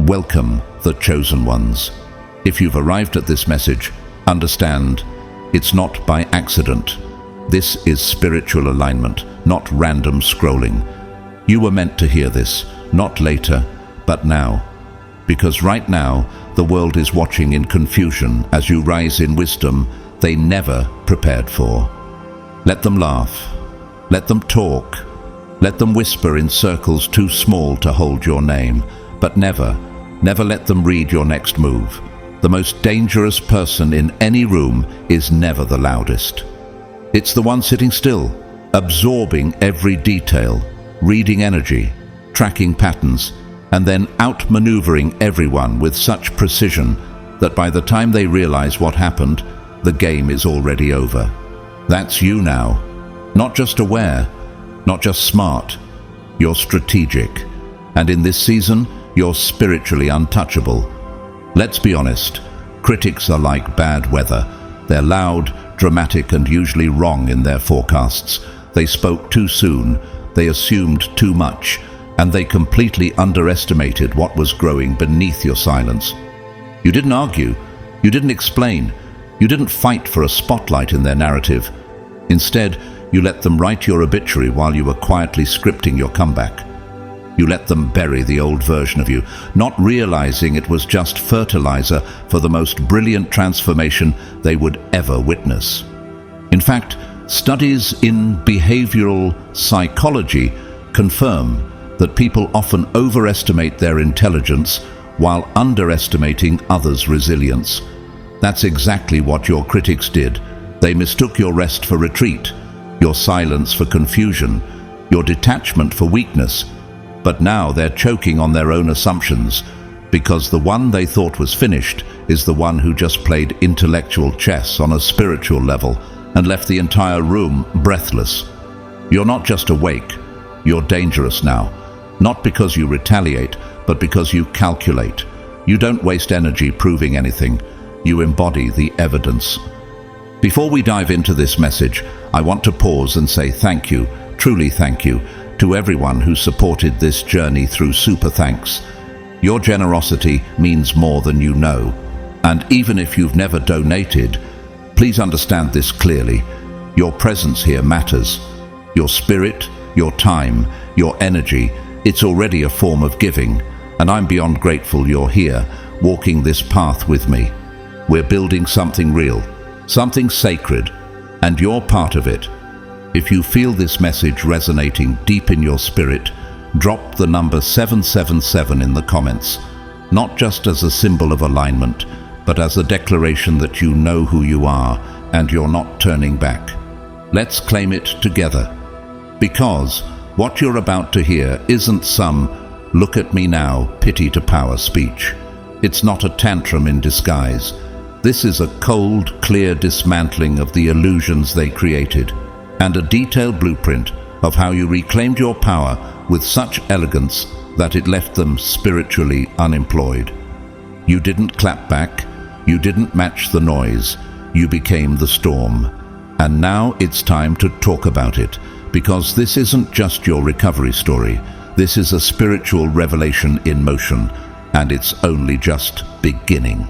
Welcome, the chosen ones. If you've arrived at this message, understand, it's not by accident. This is spiritual alignment, not random scrolling. You were meant to hear this, not later, but now. Because right now, the world is watching in confusion as you rise in wisdom they never prepared for. Let them laugh. Let them talk. Let them whisper in circles too small to hold your name. But never let them read your next move. The most dangerous person in any room is never the loudest. It's the one sitting still, absorbing every detail, reading energy, tracking patterns, and then outmaneuvering everyone with such precision that by the time they realize what happened, the game is already over. That's you now. Not just aware, not just smart. You're strategic. And in this season, you're spiritually untouchable. Let's be honest, critics are like bad weather. They're loud, dramatic, and usually wrong in their forecasts. They spoke too soon, they assumed too much, and they completely underestimated what was growing beneath your silence. You didn't argue, you didn't explain, you didn't fight for a spotlight in their narrative. Instead, you let them write your obituary while you were quietly scripting your comeback. You let them bury the old version of you, not realizing it was just fertilizer for the most brilliant transformation they would ever witness. In fact, studies in behavioral psychology confirm that people often overestimate their intelligence while underestimating others' resilience. That's exactly what your critics did. They mistook your rest for retreat, your silence for confusion, your detachment for weakness. But now they're choking on their own assumptions, because the one they thought was finished is the one who just played intellectual chess on a spiritual level and left the entire room breathless. You're not just awake, you're dangerous now. Not because you retaliate, but because you calculate. You don't waste energy proving anything. You embody the evidence. Before we dive into this message, I want to pause and say thank you, truly thank you, to everyone who supported this journey through Super Thanks. Your generosity means more than you know. And even if you've never donated, please understand this clearly. Your presence here matters. Your spirit, your time, your energy, it's already a form of giving. And I'm beyond grateful you're here, walking this path with me. We're building something real, something sacred, and you're part of it. If you feel this message resonating deep in your spirit, drop the number 777 in the comments, not just as a symbol of alignment, but as a declaration that you know who you are and you're not turning back. Let's claim it together. Because what you're about to hear isn't some "look at me now, pity to power" speech. It's not a tantrum in disguise. This is a cold, clear dismantling of the illusions they created, and a detailed blueprint of how you reclaimed your power with such elegance that it left them spiritually unemployed. You didn't clap back, you didn't match the noise, you became the storm. And now it's time to talk about it, because this isn't just your recovery story. This is a spiritual revelation in motion, and it's only just beginning.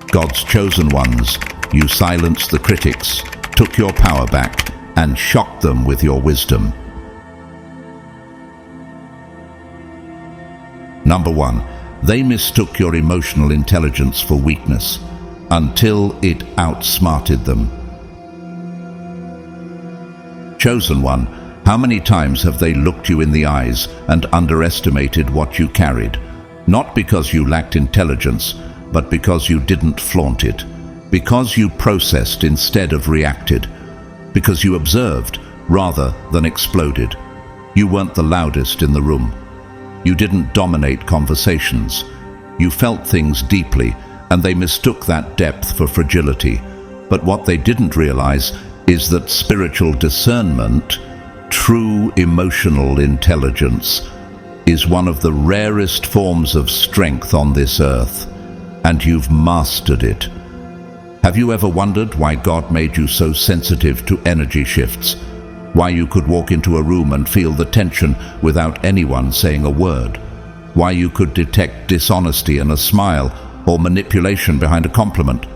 God's chosen ones, you silenced the critics, took your power back, and shocked them with your wisdom. Number 1, they mistook your emotional intelligence for weakness, until it outsmarted them. Chosen one, how many times have they looked you in the eyes and underestimated what you carried? Not because you lacked intelligence, but because you didn't flaunt it. Because you processed instead of reacted. Because you observed rather than exploded. You weren't the loudest in the room. You didn't dominate conversations. You felt things deeply, and they mistook that depth for fragility. But what they didn't realize is that spiritual discernment, true emotional intelligence, is one of the rarest forms of strength on this earth, and you've mastered it. Have you ever wondered why God made you so sensitive to energy shifts? Why you could walk into a room and feel the tension without anyone saying a word. Why you could detect dishonesty in a smile or manipulation behind a compliment.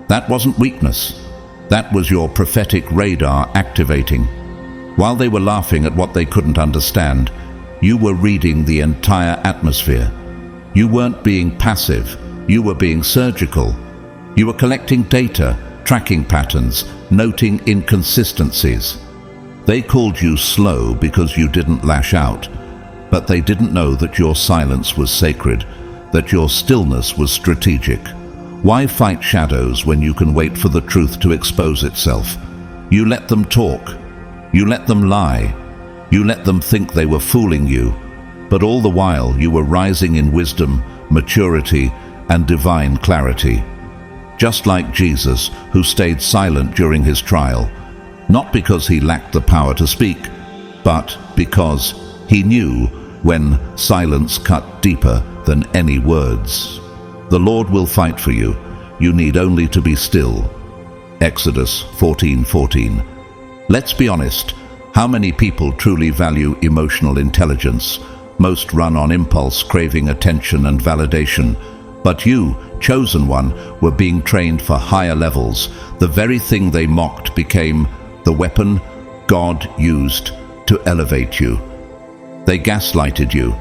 That wasn't weakness. That was your prophetic radar activating. While they were laughing at what they couldn't understand, you were reading the entire atmosphere. You weren't being passive. You were being surgical. You were collecting data, tracking patterns, noting inconsistencies. They called you slow because you didn't lash out, but they didn't know that your silence was sacred, that your stillness was strategic. Why fight shadows when you can wait for the truth to expose itself? You let them talk. You let them lie. You let them think they were fooling you. But all the while you were rising in wisdom, maturity, and divine clarity. Just like Jesus, who stayed silent during his trial, not because he lacked the power to speak, but because he knew when silence cut deeper than any words. The Lord will fight for you. You need only to be still. Exodus 14:14. Let's be honest. How many people truly value emotional intelligence? Most run on impulse, craving attention and validation. But you, chosen one, were being trained for higher levels. The very thing they mocked became the weapon God used to elevate you. They gaslighted you,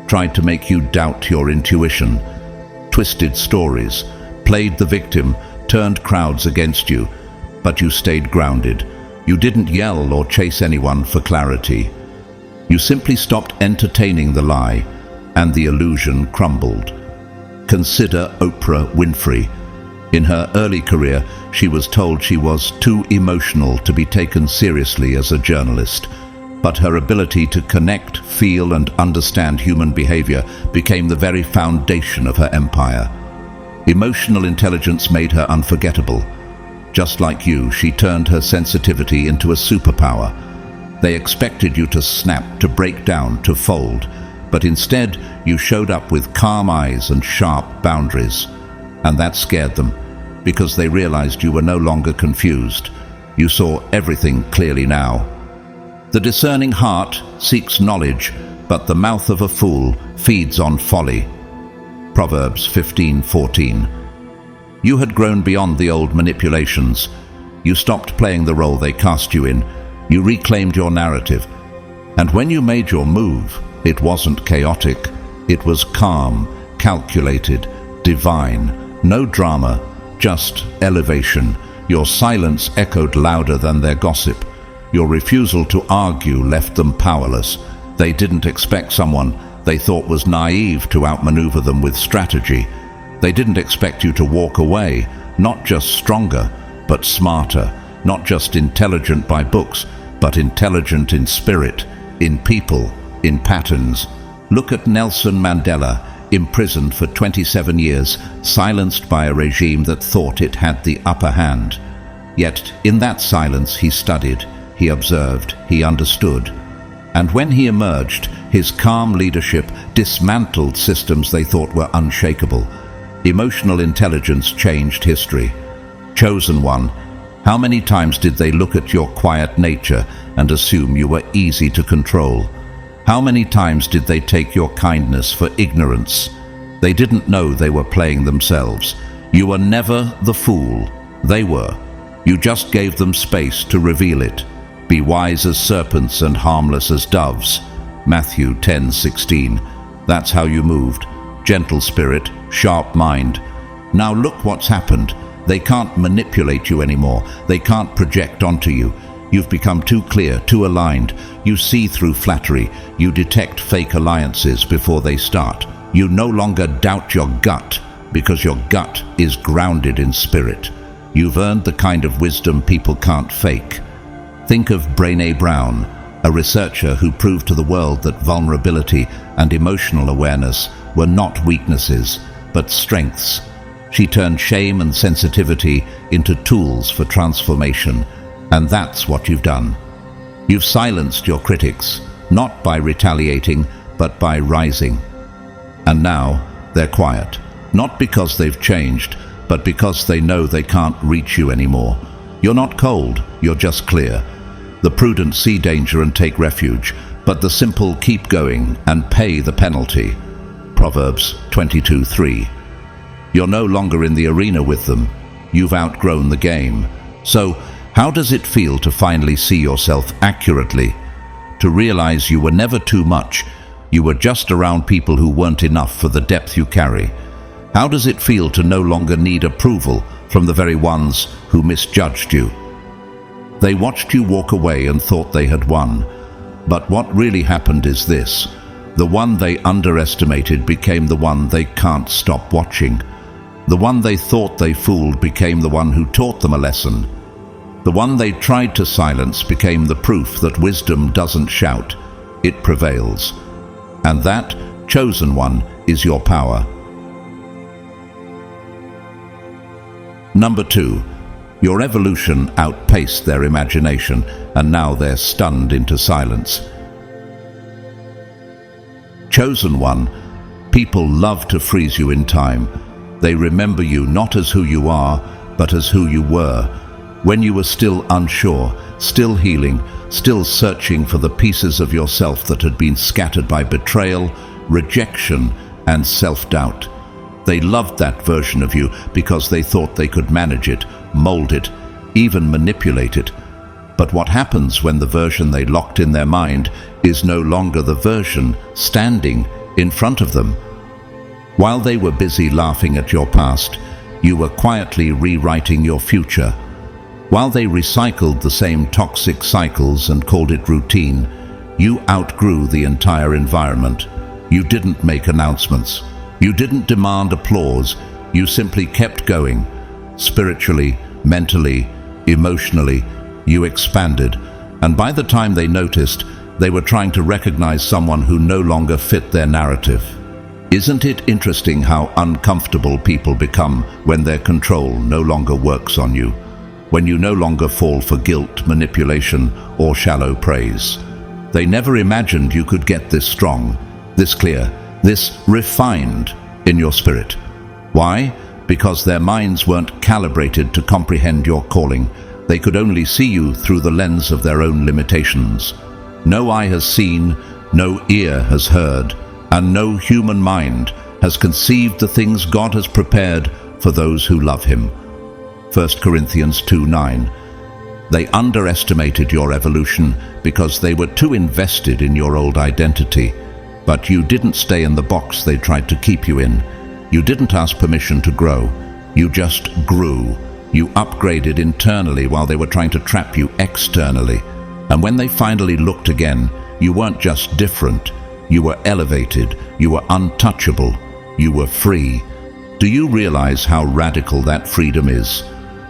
tried to make you doubt your intuition, twisted stories, played the victim, turned crowds against you, but you stayed grounded. You didn't yell or chase anyone for clarity. You simply stopped entertaining the lie, and the illusion crumbled. Consider Oprah Winfrey. In her early career, she was told she was too emotional to be taken seriously as a journalist, but her ability to connect, feel, and understand human behavior became the very foundation of her empire. Emotional intelligence made her unforgettable. Just like you, she turned her sensitivity into a superpower. They expected you to snap, to break down, to fold, but instead you showed up with calm eyes and sharp boundaries. And that scared them, because they realized you were no longer confused. You saw everything clearly now. The discerning heart seeks knowledge, but the mouth of a fool feeds on folly. Proverbs 15:14. You had grown beyond the old manipulations. You stopped playing the role they cast you in. You reclaimed your narrative. And when you made your move, it wasn't chaotic. It was calm, calculated, divine. No drama, just elevation. Your silence echoed louder than their gossip. Your refusal to argue left them powerless. They didn't expect someone they thought was naive to outmaneuver them with strategy. They didn't expect you to walk away, not just stronger, but smarter, not just intelligent by books, but intelligent in spirit, in people, in patterns. Look at Nelson Mandela, imprisoned for 27 years, silenced by a regime that thought it had the upper hand. Yet in that silence he studied, he observed, he understood. And when he emerged, his calm leadership dismantled systems they thought were unshakable. Emotional intelligence changed history. Chosen one, how many times did they look at your quiet nature and assume you were easy to control? How many times did they take your kindness for ignorance? They didn't know they were playing themselves. You were never the fool. They were. You just gave them space to reveal it. Be wise as serpents and harmless as doves. Matthew 10:16. That's how you moved. Gentle spirit, sharp mind. Now look what's happened. They can't manipulate you anymore. They can't project onto you. You've become too clear, too aligned. You see through flattery. You detect fake alliances before they start. You no longer doubt your gut, because your gut is grounded in spirit. You've earned the kind of wisdom people can't fake. Think of Brené Brown, a researcher who proved to the world that vulnerability and emotional awareness were not weaknesses, but strengths. She turned shame and sensitivity into tools for transformation, and that's what you've done. You've silenced your critics, not by retaliating, but by rising. And now they're quiet, not because they've changed, but because they know they can't reach you anymore. You're not cold, you're just clear. The prudent see danger and take refuge, but the simple keep going and pay the penalty. Proverbs 22:3. You're no longer in the arena with them. You've outgrown the game. So, how does it feel to finally see yourself accurately? To realize you were never too much, you were just around people who weren't enough for the depth you carry? How does it feel to no longer need approval from the very ones who misjudged you? They watched you walk away and thought they had won. But what really happened is this: the one they underestimated became the one they can't stop watching. The one they thought they fooled became the one who taught them a lesson. The one they tried to silence became the proof that wisdom doesn't shout, it prevails. And that chosen one is your power. Number 2. Your evolution outpaced their imagination, and now they're stunned into silence. Chosen one, people love to freeze you in time. They remember you not as who you are, but as who you were, when you were still unsure, still healing, still searching for the pieces of yourself that had been scattered by betrayal, rejection, and self-doubt. They loved that version of you because they thought they could manage it, mold it, even manipulate it. But what happens when the version they locked in their mind is no longer the version standing in front of them? While they were busy laughing at your past, you were quietly rewriting your future. While they recycled the same toxic cycles and called it routine, you outgrew the entire environment. You didn't make announcements. You didn't demand applause. You simply kept going. Spiritually, mentally, emotionally, you expanded. And by the time they noticed, they were trying to recognize someone who no longer fit their narrative. Isn't it interesting how uncomfortable people become when their control no longer works on you? When you no longer fall for guilt, manipulation, or shallow praise? They never imagined you could get this strong, this clear, this refined in your spirit. Why? Because their minds weren't calibrated to comprehend your calling. They could only see you through the lens of their own limitations. No eye has seen, no ear has heard, and no human mind has conceived the things God has prepared for those who love Him. 1 Corinthians 2:9. They underestimated your evolution because they were too invested in your old identity. But you didn't stay in the box they tried to keep you in. You didn't ask permission to grow. You just grew. You upgraded internally while they were trying to trap you externally. And when they finally looked again, you weren't just different. You were elevated. You were untouchable. You were free. Do you realize how radical that freedom is?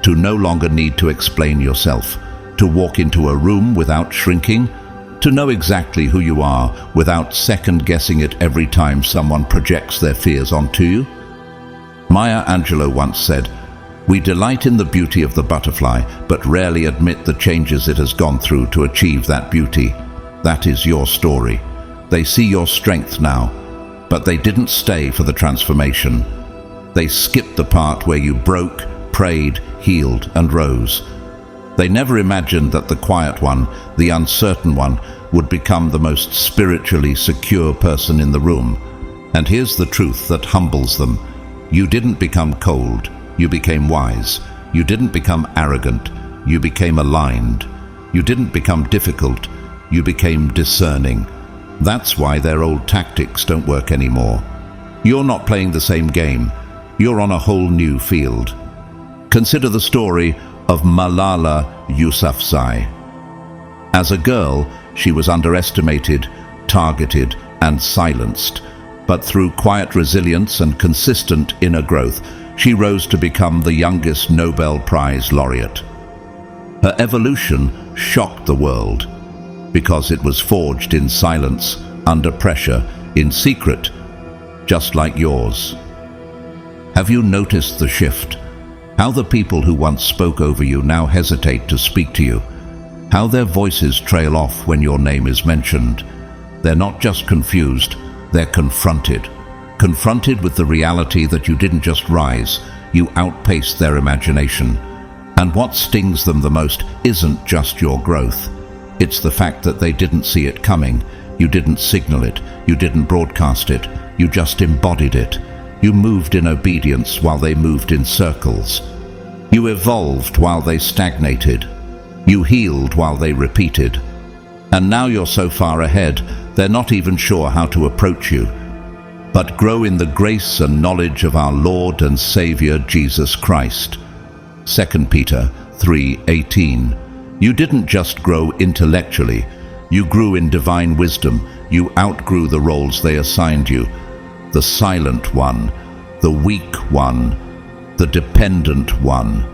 To no longer need to explain yourself. To walk into a room without shrinking. To know exactly who you are without second-guessing it every time someone projects their fears onto you. Maya Angelou once said, "We delight in the beauty of the butterfly, but rarely admit the changes it has gone through to achieve that beauty." That is your story. They see your strength now, but they didn't stay for the transformation. They skipped the part where you broke, prayed, healed, and rose. They never imagined that the quiet one, the uncertain one, would become the most spiritually secure person in the room. And here's the truth that humbles them. You didn't become cold, you became wise. You didn't become arrogant, you became aligned. You didn't become difficult, you became discerning. That's why their old tactics don't work anymore. You're not playing the same game, you're on a whole new field. Consider the story of Malala Yousafzai. As a girl, she was underestimated, targeted, and silenced. But through quiet resilience and consistent inner growth, she rose to become the youngest Nobel Prize laureate. Her evolution shocked the world because it was forged in silence, under pressure, in secret, just like yours. Have you noticed the shift? How the people who once spoke over you now hesitate to speak to you. How their voices trail off when your name is mentioned. They're not just confused, they're confronted. Confronted with the reality that you didn't just rise, you outpaced their imagination. And what stings them the most isn't just your growth. It's the fact that they didn't see it coming. You didn't signal it. You didn't broadcast it. You just embodied it. You moved in obedience while they moved in circles. You evolved while they stagnated. You healed while they repeated. And now you're so far ahead, they're not even sure how to approach you. But grow in the grace and knowledge of our Lord and Savior Jesus Christ. 2 Peter 3:18. You didn't just grow intellectually. You grew in divine wisdom. You outgrew the roles they assigned you. The silent one, the weak one, the dependent one.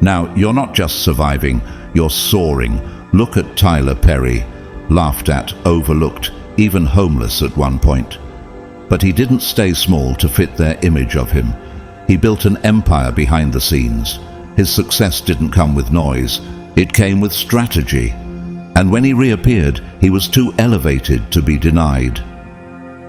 Now, you're not just surviving, you're soaring. Look at Tyler Perry, laughed at, overlooked, even homeless at one point. But he didn't stay small to fit their image of him. He built an empire behind the scenes. His success didn't come with noise, it came with strategy. And when he reappeared, he was too elevated to be denied.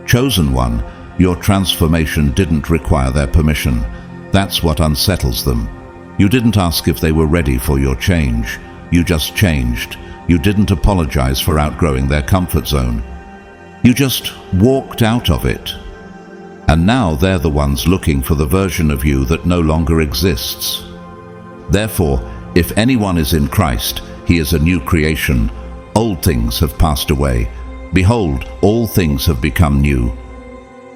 Chosen one, your transformation didn't require their permission. That's what unsettles them. You didn't ask if they were ready for your change. You just changed. You didn't apologize for outgrowing their comfort zone. You just walked out of it. And now they're the ones looking for the version of you that no longer exists. Therefore, if anyone is in Christ, he is a new creation. Old things have passed away. Behold, all things have become new.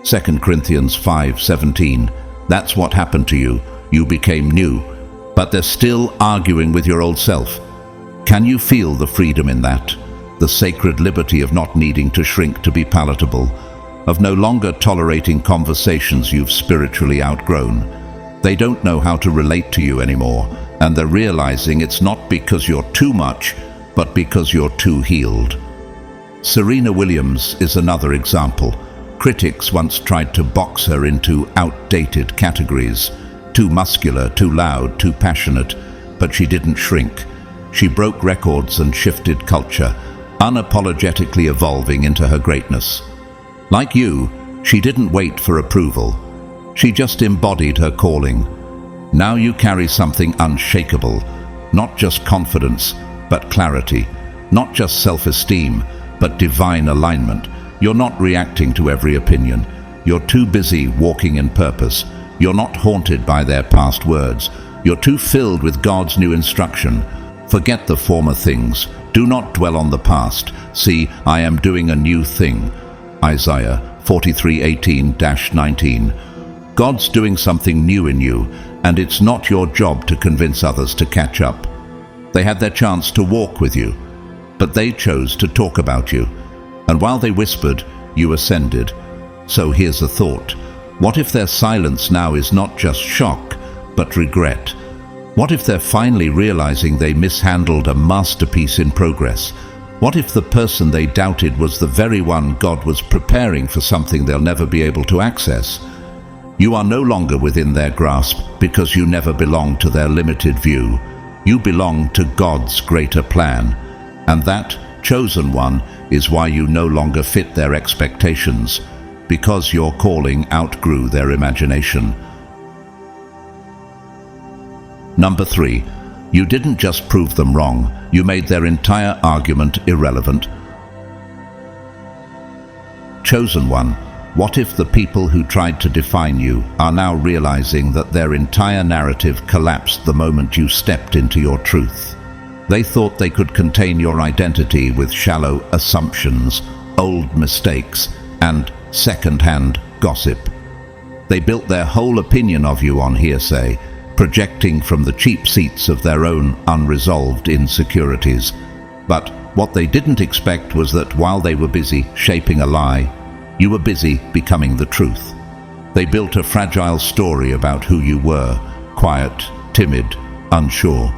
2 Corinthians 5:17. That's what happened to you. You became new. But they're still arguing with your old self. Can you feel the freedom in that? The sacred liberty of not needing to shrink to be palatable, of no longer tolerating conversations you've spiritually outgrown. They don't know how to relate to you anymore, and they're realizing it's not because you're too much, but because you're too healed. Serena Williams is another example. Critics once tried to box her into outdated categories. Too muscular, too loud, too passionate, but she didn't shrink. She broke records and shifted culture, unapologetically evolving into her greatness. Like you, she didn't wait for approval. She just embodied her calling. Now you carry something unshakable, not just confidence, but clarity, not just self-esteem, but divine alignment. You're not reacting to every opinion. You're too busy walking in purpose. You're not haunted by their past words. You're too filled with God's new instruction. Forget the former things. Do not dwell on the past. See, I am doing a new thing. Isaiah 43:18-19. God's doing something new in you, and it's not your job to convince others to catch up. They had their chance to walk with you, but they chose to talk about you. And while they whispered, you ascended. So here's a thought. What if their silence now is not just shock, but regret? What if they're finally realizing they mishandled a masterpiece in progress? What if the person they doubted was the very one God was preparing for something they'll never be able to access? You are no longer within their grasp because you never belonged to their limited view. You belong to God's greater plan. And that, chosen one, is why you no longer fit their expectations, because your calling outgrew their imagination. Number 3, you didn't just prove them wrong, you made their entire argument irrelevant. Chosen one, what if the people who tried to define you are now realizing that their entire narrative collapsed the moment you stepped into your truth? They thought they could contain your identity with shallow assumptions, old mistakes, and second-hand gossip. They built their whole opinion of you on hearsay, projecting from the cheap seats of their own unresolved insecurities. But what they didn't expect was that while they were busy shaping a lie, you were busy becoming the truth. They built a fragile story about who you were, quiet, timid, unsure.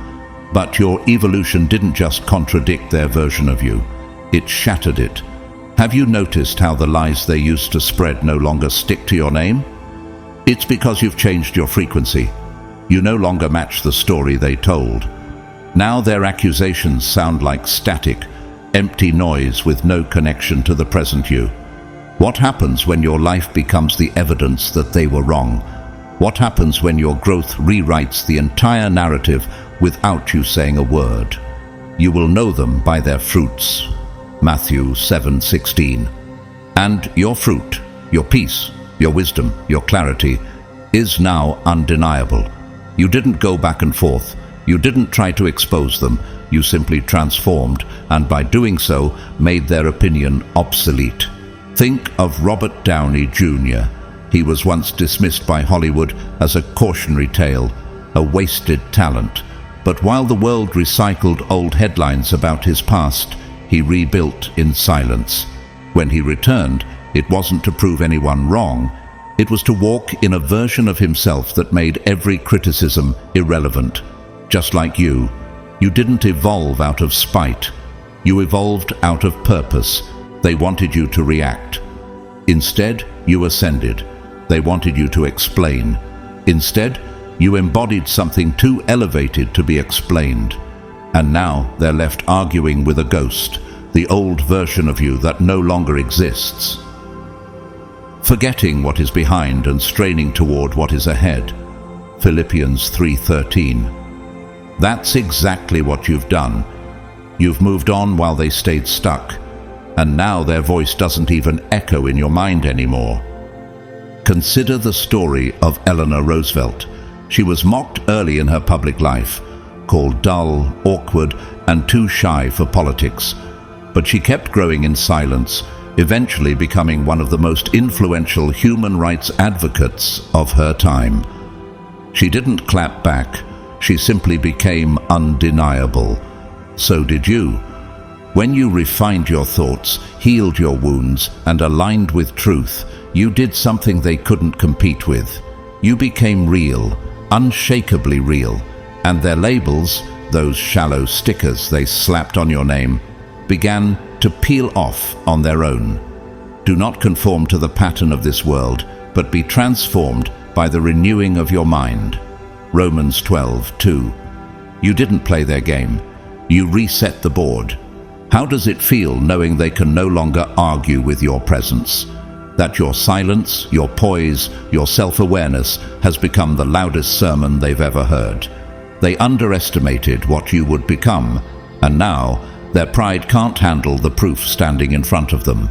But your evolution didn't just contradict their version of you, it shattered it. Have you noticed how the lies they used to spread no longer stick to your name? It's because you've changed your frequency. You no longer match the story they told. Now their accusations sound like static, empty noise with no connection to the present you. What happens when your life becomes the evidence that they were wrong? What happens when your growth rewrites the entire narrative without you saying a word? You will know them by their fruits. Matthew 7:16. And your fruit, your peace, your wisdom, your clarity, is now undeniable. You didn't go back and forth. You didn't try to expose them. You simply transformed, and by doing so, made their opinion obsolete. Think of Robert Downey Jr. He was once dismissed by Hollywood as a cautionary tale, a wasted talent. But while the world recycled old headlines about his past, he rebuilt in silence. When he returned, it wasn't to prove anyone wrong. It was to walk in a version of himself that made every criticism irrelevant. Just like you didn't evolve out of spite. You evolved out of purpose. They wanted you to react. Instead, you ascended. They wanted you to explain. Instead, you embodied something too elevated to be explained. And now they're left arguing with a ghost, the old version of you that no longer exists. Forgetting what is behind and straining toward what is ahead. Philippians 3:13. That's exactly what you've done. You've moved on while they stayed stuck, and now their voice doesn't even echo in your mind anymore. Consider the story of Eleanor Roosevelt. She was mocked early in her public life, called dull, awkward, and too shy for politics. But she kept growing in silence, eventually becoming one of the most influential human rights advocates of her time. She didn't clap back. She simply became undeniable. So did you. When you refined your thoughts, healed your wounds, and aligned with truth, you did something they couldn't compete with. You became real, unshakably real, and their labels, those shallow stickers they slapped on your name, began to peel off on their own. Do not conform to the pattern of this world, but be transformed by the renewing of your mind. Romans 12:2. You didn't play their game. You reset the board. How does it feel knowing they can no longer argue with your presence? That your silence, your poise, your self-awareness has become the loudest sermon they've ever heard. They underestimated what you would become, and now their pride can't handle the proof standing in front of them.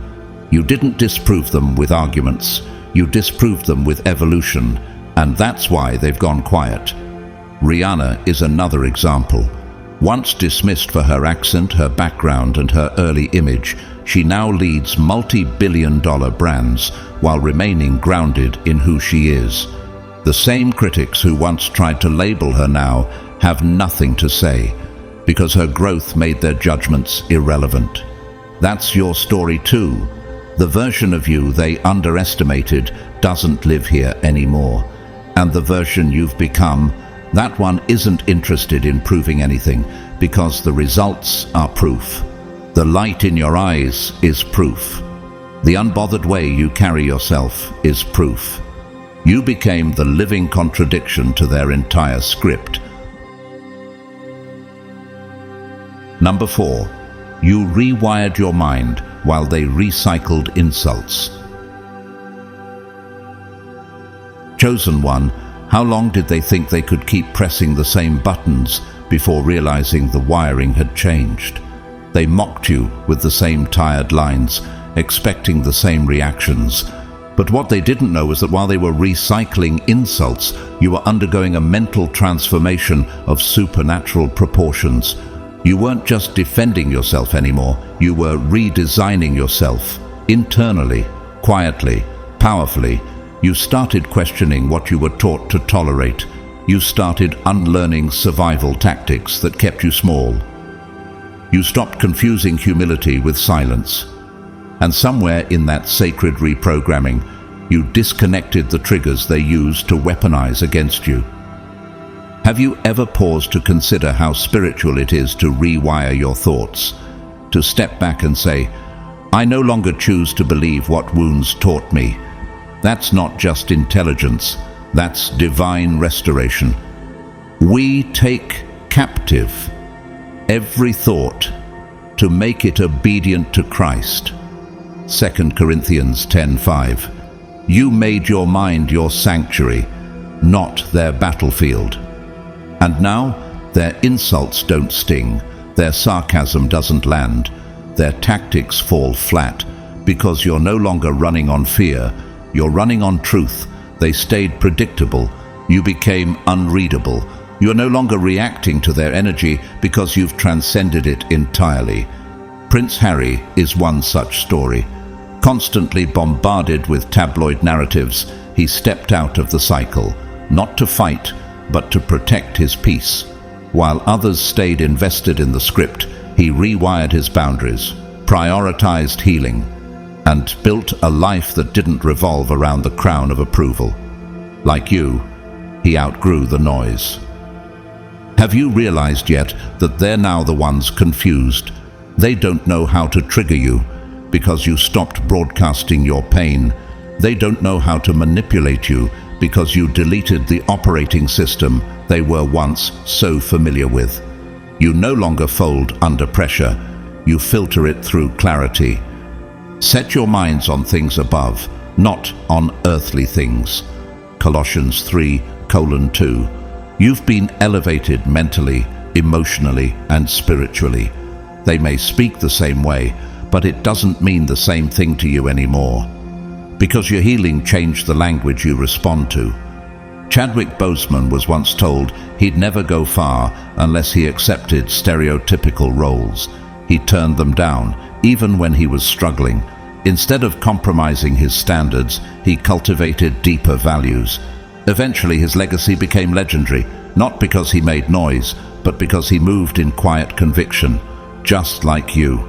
You didn't disprove them with arguments. You disproved them with evolution, and that's why they've gone quiet. Rihanna is another example. Once dismissed for her accent, her background, and her early image, she now leads multi-billion-dollar brands while remaining grounded in who she is. The same critics who once tried to label her now have nothing to say, because her growth made their judgments irrelevant. That's your story too. The version of you they underestimated doesn't live here anymore. And the version you've become, that one isn't interested in proving anything, because the results are proof. The light in your eyes is proof. The unbothered way you carry yourself is proof. You became the living contradiction to their entire script. Number 4, you rewired your mind while they recycled insults. Chosen one, how long did they think they could keep pressing the same buttons before realizing the wiring had changed? They mocked you with the same tired lines, expecting the same reactions. But what they didn't know was that while they were recycling insults, you were undergoing a mental transformation of supernatural proportions. You weren't just defending yourself anymore, you were redesigning yourself. Internally, quietly, powerfully, you started questioning what you were taught to tolerate. You started unlearning survival tactics that kept you small. You stopped confusing humility with silence. And somewhere in that sacred reprogramming, you disconnected the triggers they used to weaponize against you. Have you ever paused to consider how spiritual it is to rewire your thoughts? To step back and say, I no longer choose to believe what wounds taught me. That's not just intelligence, that's divine restoration. We take captive every thought to make it obedient to Christ. 2 Corinthians 10:5. You made your mind your sanctuary, not their battlefield. And now their insults don't sting, Their sarcasm doesn't land. Their tactics fall flat because you're no longer running on fear. You're running on truth. They stayed predictable. You became unreadable. You're no longer reacting to their energy because you've transcended it entirely. Prince Harry is one such story. Constantly bombarded with tabloid narratives, he stepped out of the cycle, not to fight, but to protect his peace. While others stayed invested in the script, he rewired his boundaries, prioritized healing, and built a life that didn't revolve around the crown of approval. Like you, he outgrew the noise. Have you realized yet that they're now the ones confused? They don't know how to trigger you because you stopped broadcasting your pain. They don't know how to manipulate you because you deleted the operating system they were once so familiar with. You no longer fold under pressure. You filter it through clarity. Set your minds on things above, not on earthly things. Colossians 3:2. You've been elevated mentally, emotionally, and spiritually. They may speak the same way, but it doesn't mean the same thing to you anymore. Because your healing changed the language you respond to. Chadwick Boseman was once told he'd never go far unless he accepted stereotypical roles. He turned them down, even when he was struggling. Instead of compromising his standards, he cultivated deeper values. Eventually, his legacy became legendary, not because he made noise, but because he moved in quiet conviction, just like you.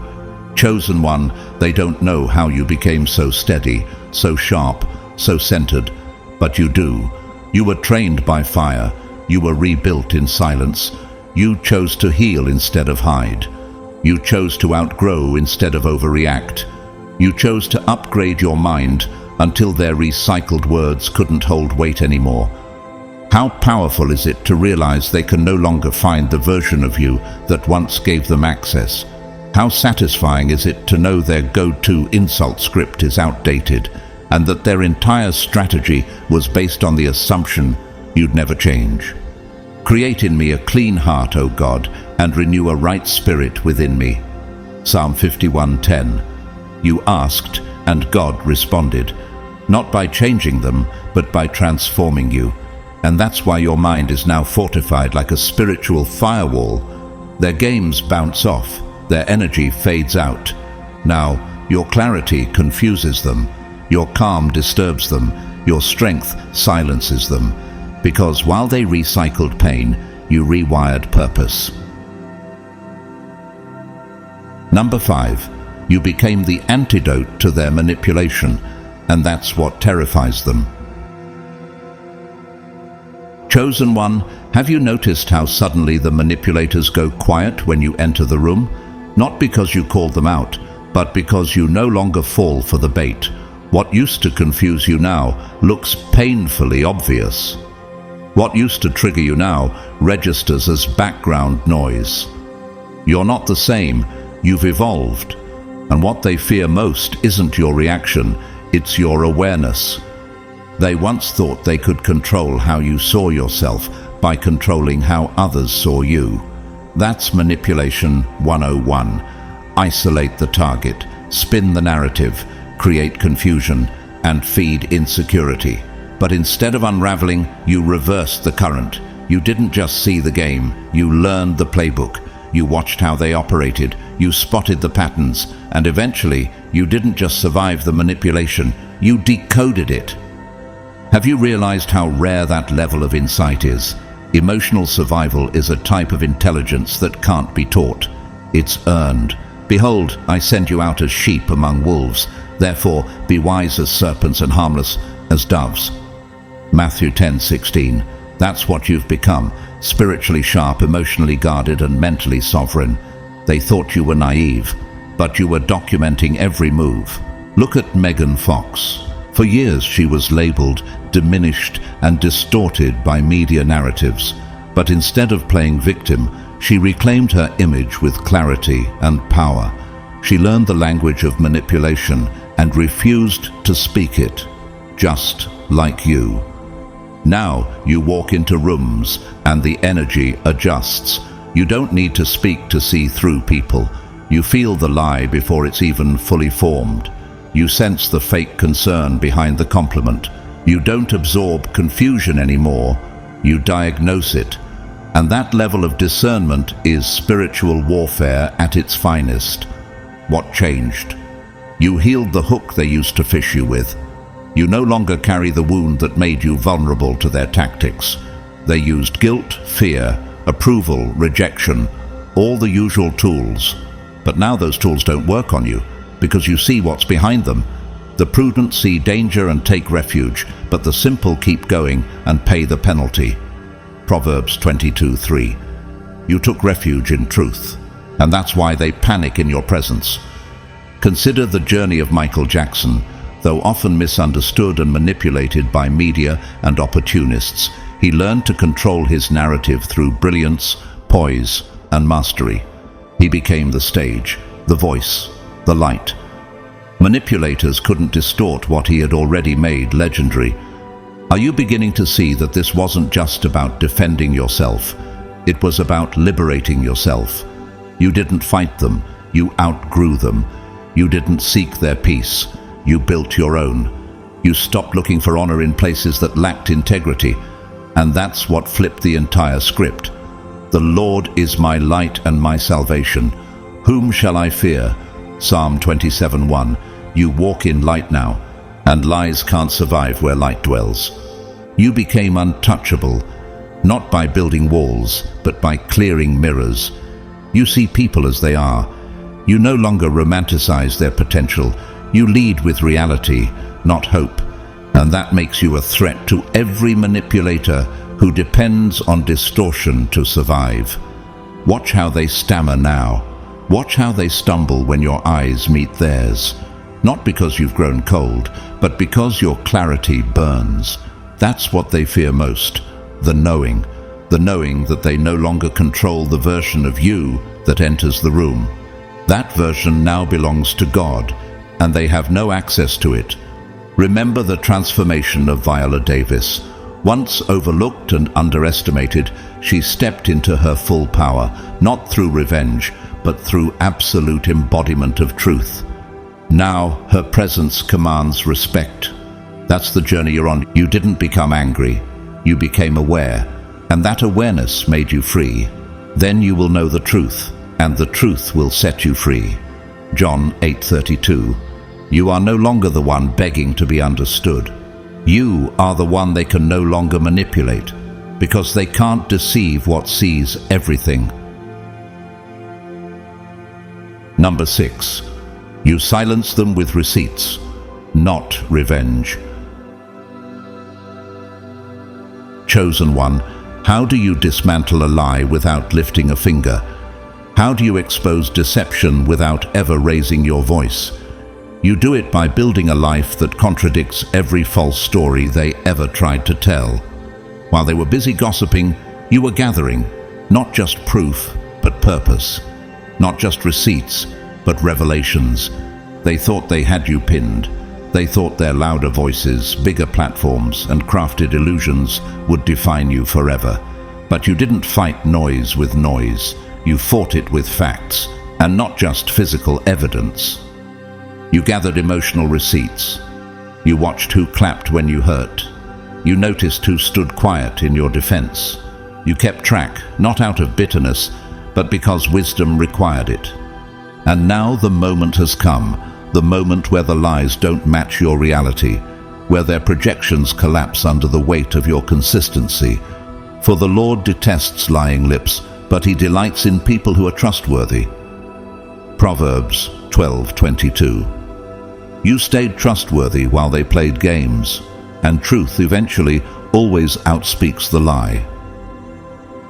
Chosen one, they don't know how you became so steady, so sharp, so centered, but you do. You were trained by fire. You were rebuilt in silence. You chose to heal instead of hide. You chose to outgrow instead of overreact. You chose to upgrade your mind until their recycled words couldn't hold weight anymore. How powerful is it to realize they can no longer find the version of you that once gave them access? How satisfying is it to know their go-to insult script is outdated and that their entire strategy was based on the assumption you'd never change? Create in me a clean heart, O God, and renew a right spirit within me. Psalm 51:10. You asked, and God responded, not by changing them, but by transforming you. And that's why your mind is now fortified like a spiritual firewall. Their games bounce off, their energy fades out. Now, your clarity confuses them, your calm disturbs them, your strength silences them. Because while they recycled pain, you rewired purpose. Number 5. You became the antidote to their manipulation, and that's what terrifies them. Chosen one, have you noticed how suddenly the manipulators go quiet when you enter the room? Not because you called them out, but because you no longer fall for the bait. What used to confuse you now looks painfully obvious. What used to trigger you now registers as background noise. You're not the same, you've evolved. And what they fear most isn't your reaction, it's your awareness. They once thought they could control how you saw yourself by controlling how others saw you. That's manipulation 101. Isolate the target, spin the narrative, create confusion, and feed insecurity. But instead of unraveling, you reversed the current. You didn't just see the game, you learned the playbook. You watched how they operated, you spotted the patterns, and eventually, you didn't just survive the manipulation, you decoded it. Have you realized how rare that level of insight is? Emotional survival is a type of intelligence that can't be taught. It's earned. Behold, I send you out as sheep among wolves. Therefore, be wise as serpents and harmless as doves. Matthew 10:16. That's what you've become. Spiritually sharp, emotionally guarded, and mentally sovereign. They thought you were naive, but you were documenting every move. Look at Megan Fox. For years she was labeled, diminished, and distorted by media narratives. But instead of playing victim, she reclaimed her image with clarity and power. She learned the language of manipulation and refused to speak it, just like you. Now you walk into rooms and the energy adjusts. You don't need to speak to see through people. You feel the lie before it's even fully formed. You sense the fake concern behind the compliment. You don't absorb confusion anymore. You diagnose it. And that level of discernment is spiritual warfare at its finest. What changed? You healed the hook they used to fish you with. You no longer carry the wound that made you vulnerable to their tactics. They used guilt, fear, approval, rejection, all the usual tools. But now those tools don't work on you, because you see what's behind them. The prudent see danger and take refuge, but the simple keep going and pay the penalty. Proverbs 22:3. You took refuge in truth, and that's why they panic in your presence. Consider the journey of Michael Jackson. Though often misunderstood and manipulated by media and opportunists, he learned to control his narrative through brilliance, poise, and mastery. He became the stage, the voice, the light. Manipulators couldn't distort what he had already made legendary. Are you beginning to see that this wasn't just about defending yourself? It was about liberating yourself. You didn't fight them, you outgrew them. You didn't seek their peace, you built your own. You stopped looking for honor in places that lacked integrity, and that's what flipped the entire script. The Lord is my light and my salvation. Whom shall I fear? Psalm 27:1. You walk in light now, and lies can't survive where light dwells. You became untouchable, not by building walls, but by clearing mirrors. You see people as they are. You no longer romanticize their potential. You lead with reality, not hope. And that makes you a threat to every manipulator who depends on distortion to survive. Watch how they stammer now. Watch how they stumble when your eyes meet theirs. Not because you've grown cold, but because your clarity burns. That's what they fear most, the knowing that they no longer control the version of you that enters the room. That version now belongs to God, and they have no access to it. Remember the transformation of Viola Davis. Once overlooked and underestimated, she stepped into her full power, not through revenge, but through absolute embodiment of truth. Now her presence commands respect. That's the journey you're on. You didn't become angry, you became aware, and that awareness made you free. Then you will know the truth, and the truth will set you free. John 8:32. You are no longer the one begging to be understood. You are the one they can no longer manipulate, because they can't deceive what sees everything. Number 6. You silence them with receipts, not revenge. Chosen one, how do you dismantle a lie without lifting a finger? How do you expose deception without ever raising your voice? You do it by building a life that contradicts every false story they ever tried to tell. While they were busy gossiping, you were gathering, not just proof, but purpose. Not just receipts, but revelations. They thought they had you pinned. They thought their louder voices, bigger platforms, and crafted illusions would define you forever. But you didn't fight noise with noise. You fought it with facts, and not just physical evidence. You gathered emotional receipts. You watched who clapped when you hurt. You noticed who stood quiet in your defense. You kept track, not out of bitterness, but because wisdom required it. And now the moment has come, the moment where the lies don't match your reality, where their projections collapse under the weight of your consistency. For the Lord detests lying lips, but he delights in people who are trustworthy. Proverbs 12:22. You stayed trustworthy while they played games, and truth eventually always outspeaks the lie.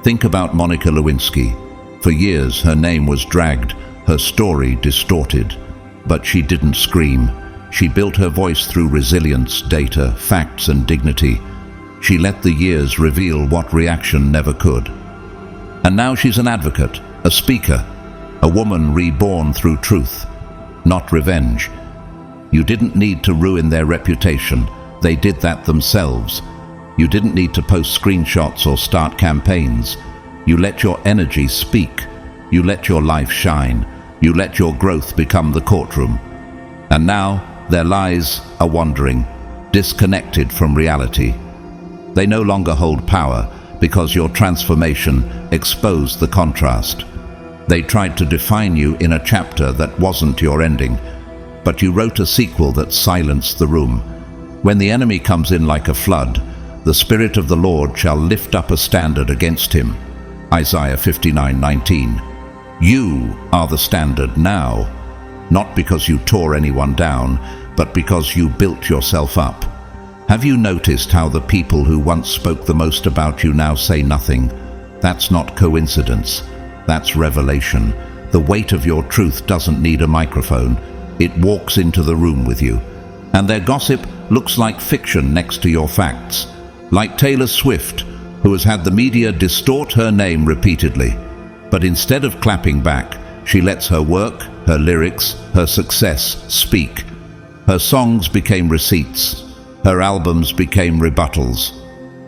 Think about Monica Lewinsky. For years her name was dragged, her story distorted, but she didn't scream. She built her voice through resilience, data, facts, and dignity. She let the years reveal what reaction never could. And now she's an advocate, a speaker, a woman reborn through truth, not revenge. You didn't need to ruin their reputation. They did that themselves. You didn't need to post screenshots or start campaigns. You let your energy speak. You let your life shine. You let your growth become the courtroom. And now their lies are wandering, disconnected from reality. They no longer hold power because your transformation exposed the contrast. They tried to define you in a chapter that wasn't your ending, but you wrote a sequel that silenced the room. When the enemy comes in like a flood, the Spirit of the Lord shall lift up a standard against him. Isaiah 59:19. You are the standard now, not because you tore anyone down, but because you built yourself up. Have you noticed how the people who once spoke the most about you now say nothing? That's not coincidence. That's revelation. The weight of your truth doesn't need a microphone. It walks into the room with you. And their gossip looks like fiction next to your facts. Like Taylor Swift, who has had the media distort her name repeatedly. But instead of clapping back, she lets her work, her lyrics, her success speak. Her songs became receipts. Her albums became rebuttals.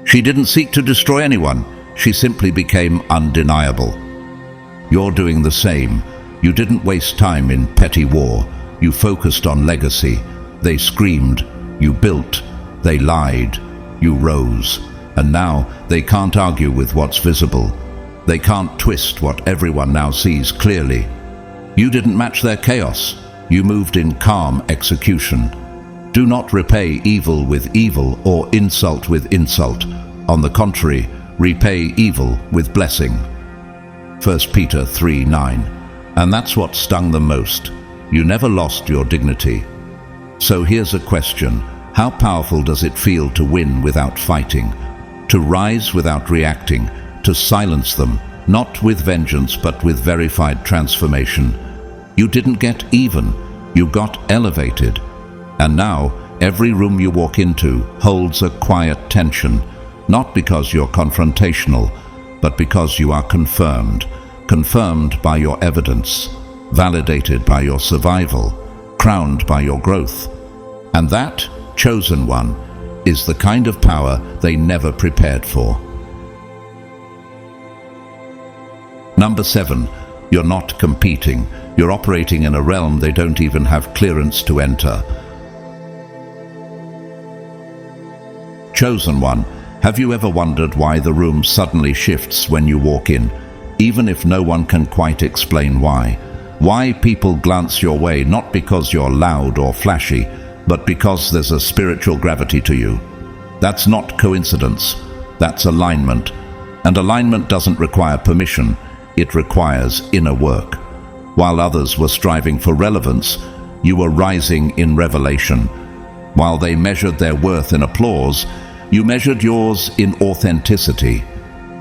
She didn't seek to destroy anyone. She simply became undeniable. You're doing the same. You didn't waste time in petty war. You focused on legacy. They screamed. You built. They lied. You rose. And now they can't argue with what's visible. They can't twist what everyone now sees clearly. You didn't match their chaos. You moved in calm execution. Do not repay evil with evil or insult with insult. On the contrary, repay evil with blessing. 1 Peter 3:9. And that's what stung them most. You never lost your dignity. So here's a question. How powerful does it feel to win without fighting? To rise without reacting? To silence them, not with vengeance but with verified transformation? You didn't get even. You got elevated. And now, every room you walk into holds a quiet tension, not because you're confrontational, but because you are confirmed by your evidence, validated by your survival, crowned by your growth. And that, chosen one, is the kind of power they never prepared for. Number 7, you're not competing. You're operating in a realm they don't even have clearance to enter. Chosen one, have you ever wondered why the room suddenly shifts when you walk in, even if no one can quite explain why? Why people glance your way, not because you're loud or flashy, but because there's a spiritual gravity to you. That's not coincidence. That's alignment. And alignment doesn't require permission. It requires inner work. While others were striving for relevance, you were rising in revelation. While they measured their worth in applause, you measured yours in authenticity.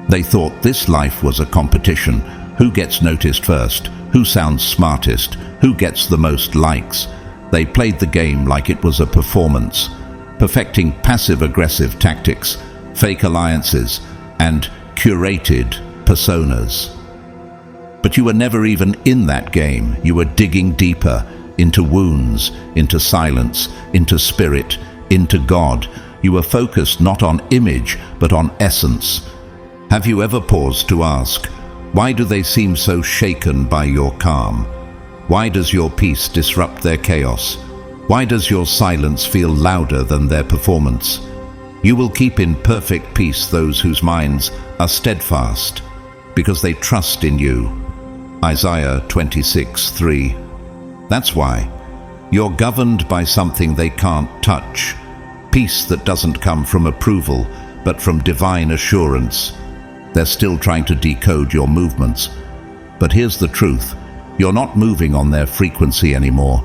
They thought this life was a competition. Who gets noticed first? Who sounds smartest? Who gets the most likes? They played the game like it was a performance, perfecting passive-aggressive tactics, fake alliances, and curated personas. But you were never even in that game. You were digging deeper into wounds, into silence, into spirit, into God. You were focused not on image, but on essence. Have you ever paused to ask, why do they seem so shaken by your calm? Why does your peace disrupt their chaos? Why does your silence feel louder than their performance? You will keep in perfect peace those whose minds are steadfast, because they trust in you. Isaiah 26:3. That's why you're governed by something they can't touch. Peace that doesn't come from approval, but from divine assurance. They're still trying to decode your movements. But here's the truth. You're not moving on their frequency anymore.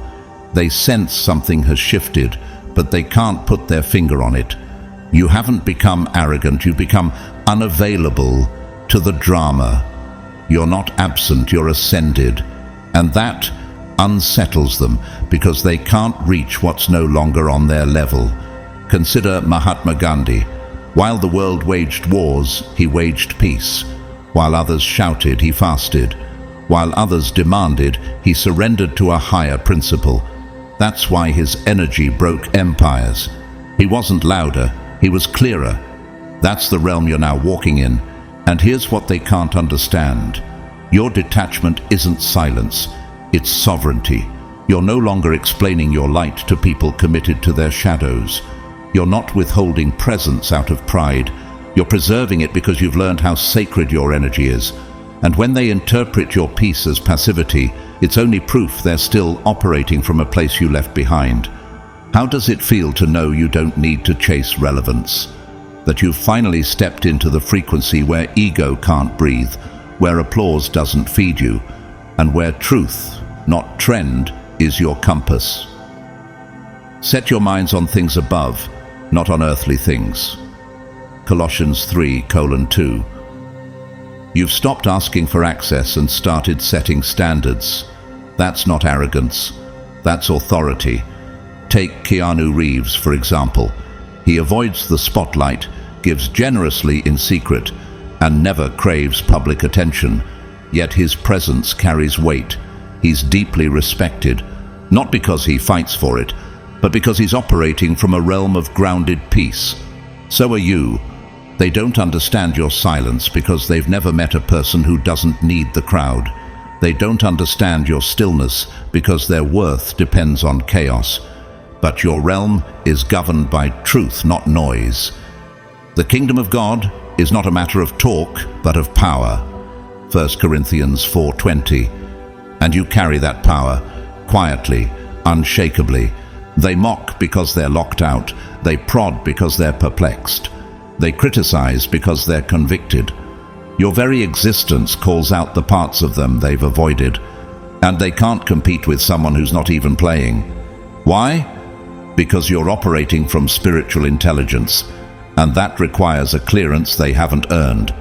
They sense something has shifted, but they can't put their finger on it. You haven't become arrogant. You've become unavailable to the drama. You're not absent. You're ascended. And that unsettles them because they can't reach what's no longer on their level. Consider Mahatma Gandhi. While the world waged wars, he waged peace. While others shouted, he fasted. While others demanded, he surrendered to a higher principle. That's why his energy broke empires. He wasn't louder, he was clearer. That's the realm you're now walking in. And here's what they can't understand. Your detachment isn't silence, it's sovereignty. You're no longer explaining your light to people committed to their shadows. You're not withholding presence out of pride. You're preserving it because you've learned how sacred your energy is. And when they interpret your peace as passivity, it's only proof they're still operating from a place you left behind. How does it feel to know you don't need to chase relevance? That you've finally stepped into the frequency where ego can't breathe, where applause doesn't feed you, and where truth, not trend, is your compass. Set your minds on things above, not on earthly things. Colossians 3:2. You've stopped asking for access and started setting standards. That's not arrogance, that's authority. Take Keanu Reeves, for example. He avoids the spotlight, gives generously in secret, and never craves public attention. Yet his presence carries weight. He's deeply respected, not because he fights for it, but because he's operating from a realm of grounded peace. So are you. They don't understand your silence because they've never met a person who doesn't need the crowd. They don't understand your stillness because their worth depends on chaos. But your realm is governed by truth, not noise. The kingdom of God is not a matter of talk, but of power. 1 Corinthians 4:20. And you carry that power, quietly, unshakably. They mock because they're locked out. They prod because they're perplexed. They criticize because they're convicted. Your very existence calls out the parts of them they've avoided. And they can't compete with someone who's not even playing. Why? Because you're operating from spiritual intelligence, and that requires a clearance they haven't earned.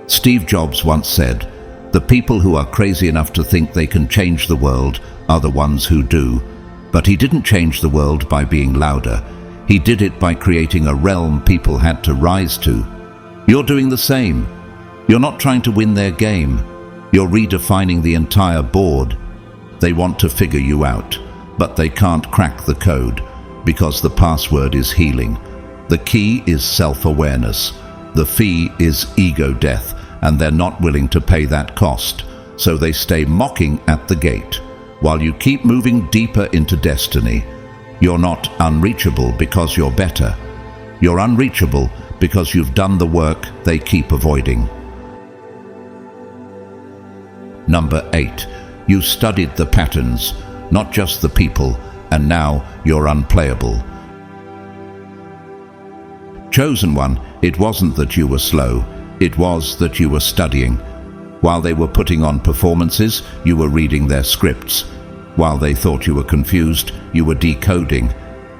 Steve Jobs once said, "The people who are crazy enough to think they can change the world are the ones who do." But he didn't change the world by being louder. He did it by creating a realm people had to rise to. You're doing the same. You're not trying to win their game. You're redefining the entire board. They want to figure you out, but they can't crack the code because the password is healing. The key is self-awareness. The fee is ego death, and they're not willing to pay that cost. So they stay mocking at the gate. While you keep moving deeper into destiny, you're not unreachable because you're better. You're unreachable because you've done the work they keep avoiding. Number 8. You studied the patterns, not just the people, and now you're unplayable. Chosen one, it wasn't that you were slow, it was that you were studying. While they were putting on performances, you were reading their scripts. While they thought you were confused, you were decoding.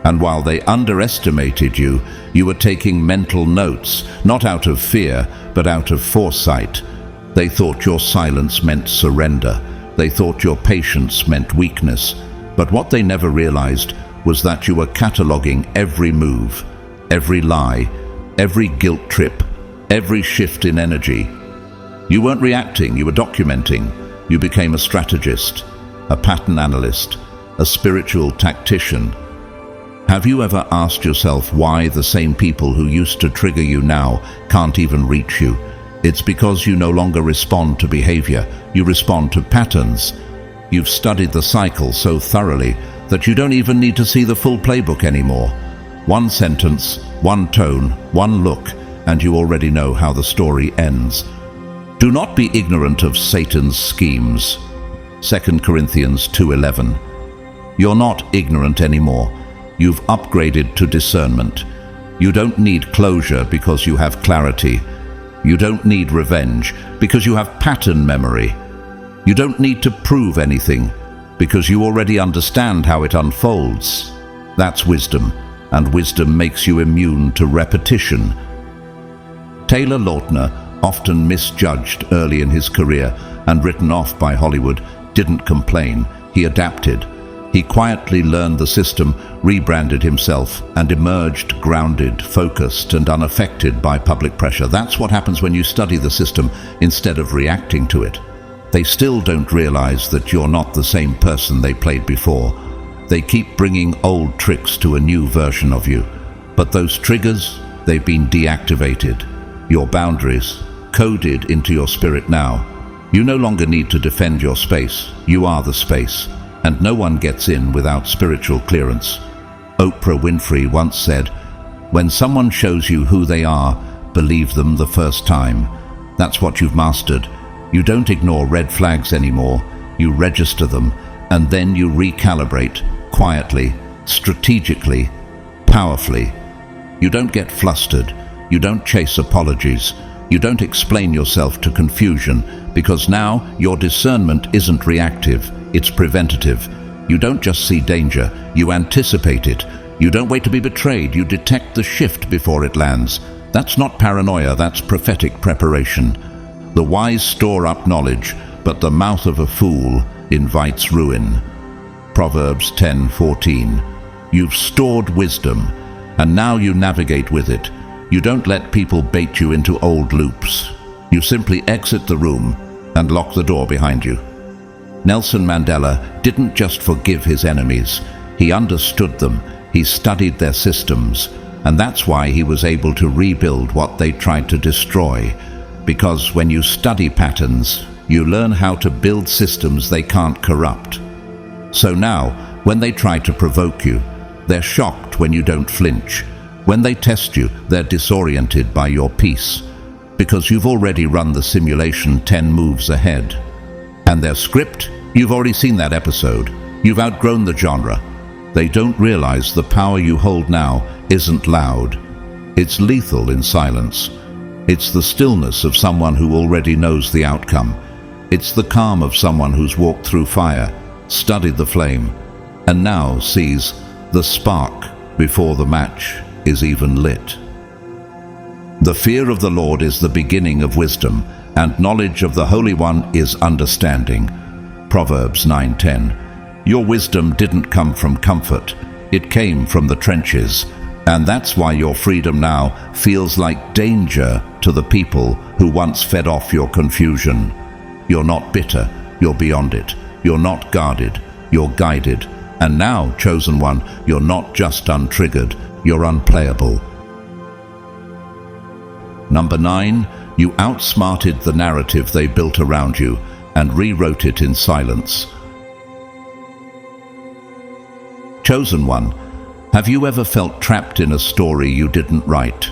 And while they underestimated you, you were taking mental notes, not out of fear, but out of foresight. They thought your silence meant surrender. They thought your patience meant weakness. But what they never realized was that you were cataloging every move, every lie, every guilt trip, every shift in energy. You weren't reacting, you were documenting. You became a strategist, a pattern analyst, a spiritual tactician. Have you ever asked yourself why the same people who used to trigger you now can't even reach you? It's because you no longer respond to behavior, you respond to patterns. You've studied the cycle so thoroughly that you don't even need to see the full playbook anymore. One sentence, one tone, one look, and you already know how the story ends. Do not be ignorant of Satan's schemes. 2 Corinthians 2:11. You're not ignorant anymore. You've upgraded to discernment. You don't need closure because you have clarity. You don't need revenge because you have pattern memory. You don't need to prove anything because you already understand how it unfolds. That's wisdom, and wisdom makes you immune to repetition. Taylor Lautner, often misjudged early in his career and written off by Hollywood, didn't complain. He adapted. He quietly learned the system, rebranded himself, and emerged grounded, focused, and unaffected by public pressure. That's what happens when you study the system instead of reacting to it. They still don't realize that you're not the same person they played before. They keep bringing old tricks to a new version of you. But those triggers, they've been deactivated. Your boundaries, coded into your spirit now. You no longer need to defend your space. You are the space, and no one gets in without spiritual clearance. Oprah Winfrey once said, "When someone shows you who they are, believe them the first time." That's what you've mastered. You don't ignore red flags anymore. You register them, and then you recalibrate, quietly, strategically, powerfully. You don't get flustered. You don't chase apologies. You don't explain yourself to confusion, because now your discernment isn't reactive, it's preventative. You don't just see danger, you anticipate it. You don't wait to be betrayed, you detect the shift before it lands. That's not paranoia, that's prophetic preparation. The wise store up knowledge, but the mouth of a fool invites ruin. Proverbs 10:14. You've stored wisdom, and now you navigate with it. You don't let people bait you into old loops. You simply exit the room and lock the door behind you. Nelson Mandela didn't just forgive his enemies, he understood them, he studied their systems, and that's why he was able to rebuild what they tried to destroy. Because when you study patterns, you learn how to build systems they can't corrupt. So now, when they try to provoke you, they're shocked when you don't flinch. When they test you, they're disoriented by your peace, because you've already run the simulation 10 moves ahead. And their script, you've already seen that episode. You've outgrown the genre. They don't realize the power you hold now isn't loud. It's lethal in silence. It's the stillness of someone who already knows the outcome. It's the calm of someone who's walked through fire, studied the flame, and now sees the spark before the match is even lit. The fear of the Lord is the beginning of wisdom, and knowledge of the Holy One is understanding. Proverbs 9:10. Your wisdom didn't come from comfort, it came from the trenches, and that's why your freedom now feels like danger to the people who once fed off your confusion. You're not bitter, you're beyond it. You're not guarded, you're guided. And now, chosen one, you're not just untriggered, you're unplayable. Number 9, you outsmarted the narrative they built around you and rewrote it in silence. Chosen one, have you ever felt trapped in a story you didn't write?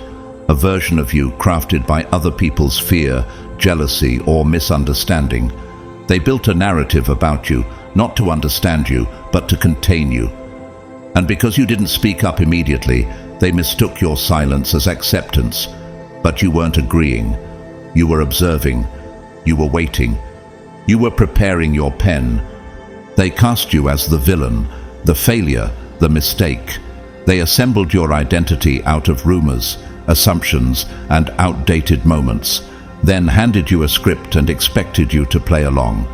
A version of you crafted by other people's fear, jealousy, or misunderstanding. They built a narrative about you, not to understand you, but to contain you. And because you didn't speak up immediately, they mistook your silence as acceptance. But you weren't agreeing. You were observing. You were waiting. You were preparing your pen. They cast you as the villain, the failure, the mistake. They assembled your identity out of rumors, assumptions, and outdated moments, then handed you a script and expected you to play along.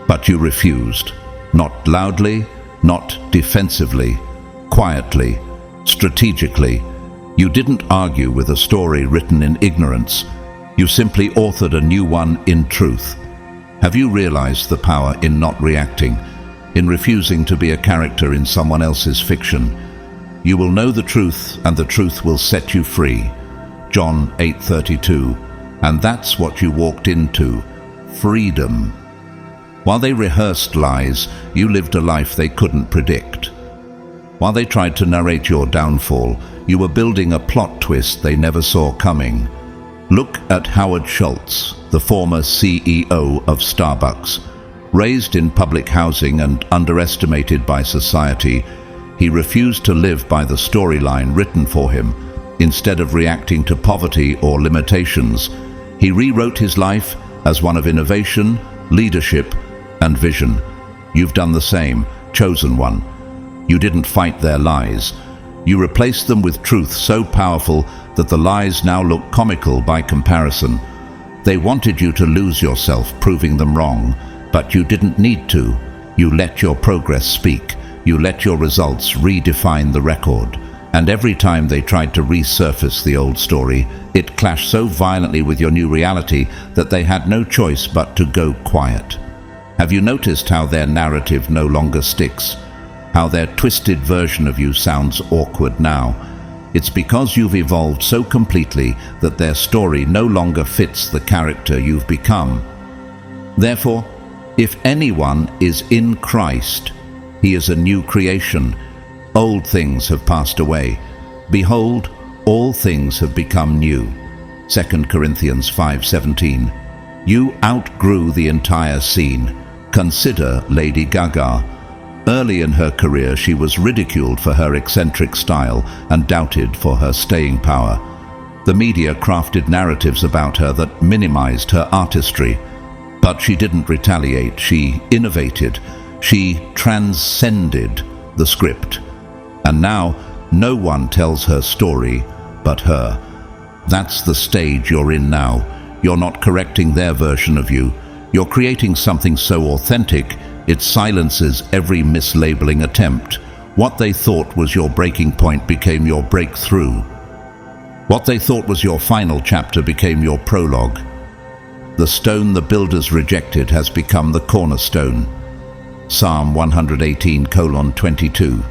But you refused. Not loudly, not defensively, quietly, strategically. You didn't argue with a story written in ignorance. You simply authored a new one in truth. Have you realized the power in not reacting, in refusing to be a character in someone else's fiction? You will know the truth, and the truth will set you free. John 8:32. And that's what you walked into. Freedom. While they rehearsed lies, you lived a life they couldn't predict. While they tried to narrate your downfall, you were building a plot twist they never saw coming. Look at Howard Schultz, the former CEO of Starbucks. Raised in public housing and underestimated by society, he refused to live by the storyline written for him. Instead of reacting to poverty or limitations, he rewrote his life as one of innovation, leadership, and vision. You've done the same, chosen one. You didn't fight their lies. You replaced them with truth so powerful that the lies now look comical by comparison. They wanted you to lose yourself, proving them wrong, but you didn't need to. You let your progress speak. You let your results redefine the record. And every time they tried to resurface the old story, it clashed so violently with your new reality that they had no choice but to go quiet. Have you noticed how their narrative no longer sticks? How their twisted version of you sounds awkward now? It's because you've evolved so completely that their story no longer fits the character you've become. Therefore, if anyone is in Christ, he is a new creation. Old things have passed away. Behold, all things have become new. 2 Corinthians 5:17. You outgrew the entire scene. Consider Lady Gaga. Early in her career, she was ridiculed for her eccentric style and doubted for her staying power. The media crafted narratives about her that minimized her artistry. But she didn't retaliate. She innovated. She transcended the script. And now, no one tells her story but her. That's the stage you're in now. You're not correcting their version of you. You're creating something so authentic, it silences every mislabeling attempt. What they thought was your breaking point became your breakthrough. What they thought was your final chapter became your prologue. The stone the builders rejected has become the cornerstone. Psalm 118:22.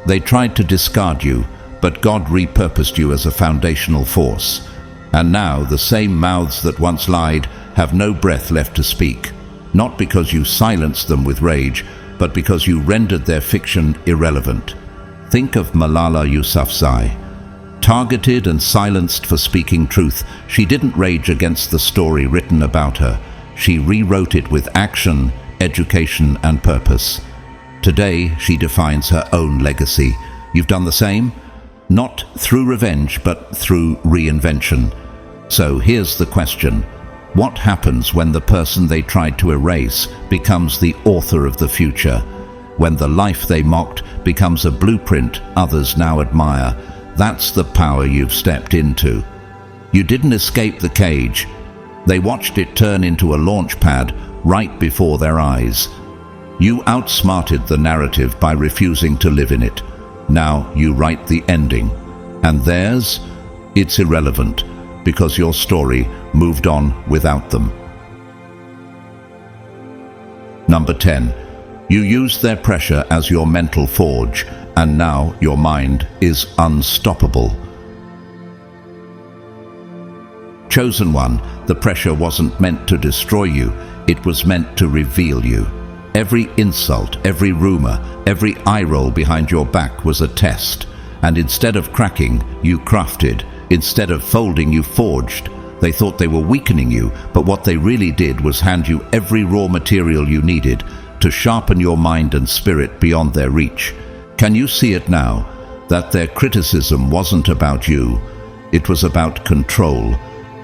They tried to discard you, but God repurposed you as a foundational force. And now the same mouths that once lied have no breath left to speak, not because you silenced them with rage, but because you rendered their fiction irrelevant. Think of Malala Yousafzai. Targeted and silenced for speaking truth, she didn't rage against the story written about her. She rewrote it with action, education, and purpose. Today, she defines her own legacy. You've done the same? Not through revenge, but through reinvention. So here's the question. What happens when the person they tried to erase becomes the author of the future? When the life they mocked becomes a blueprint others now admire? That's the power you've stepped into. You didn't escape the cage. They watched it turn into a launch pad right before their eyes. You outsmarted the narrative by refusing to live in it. Now you write the ending. And theirs? It's irrelevant, because your story moved on without them. Number 10. You used their pressure as your mental forge, and now your mind is unstoppable. Chosen one, the pressure wasn't meant to destroy you, it was meant to reveal you. Every insult, every rumor, every eye roll behind your back was a test, and instead of cracking, you crafted. Instead of folding, you forged. They thought they were weakening you, but what they really did was hand you every raw material you needed to sharpen your mind and spirit beyond their reach. Can you see it now? That their criticism wasn't about you, it was about control.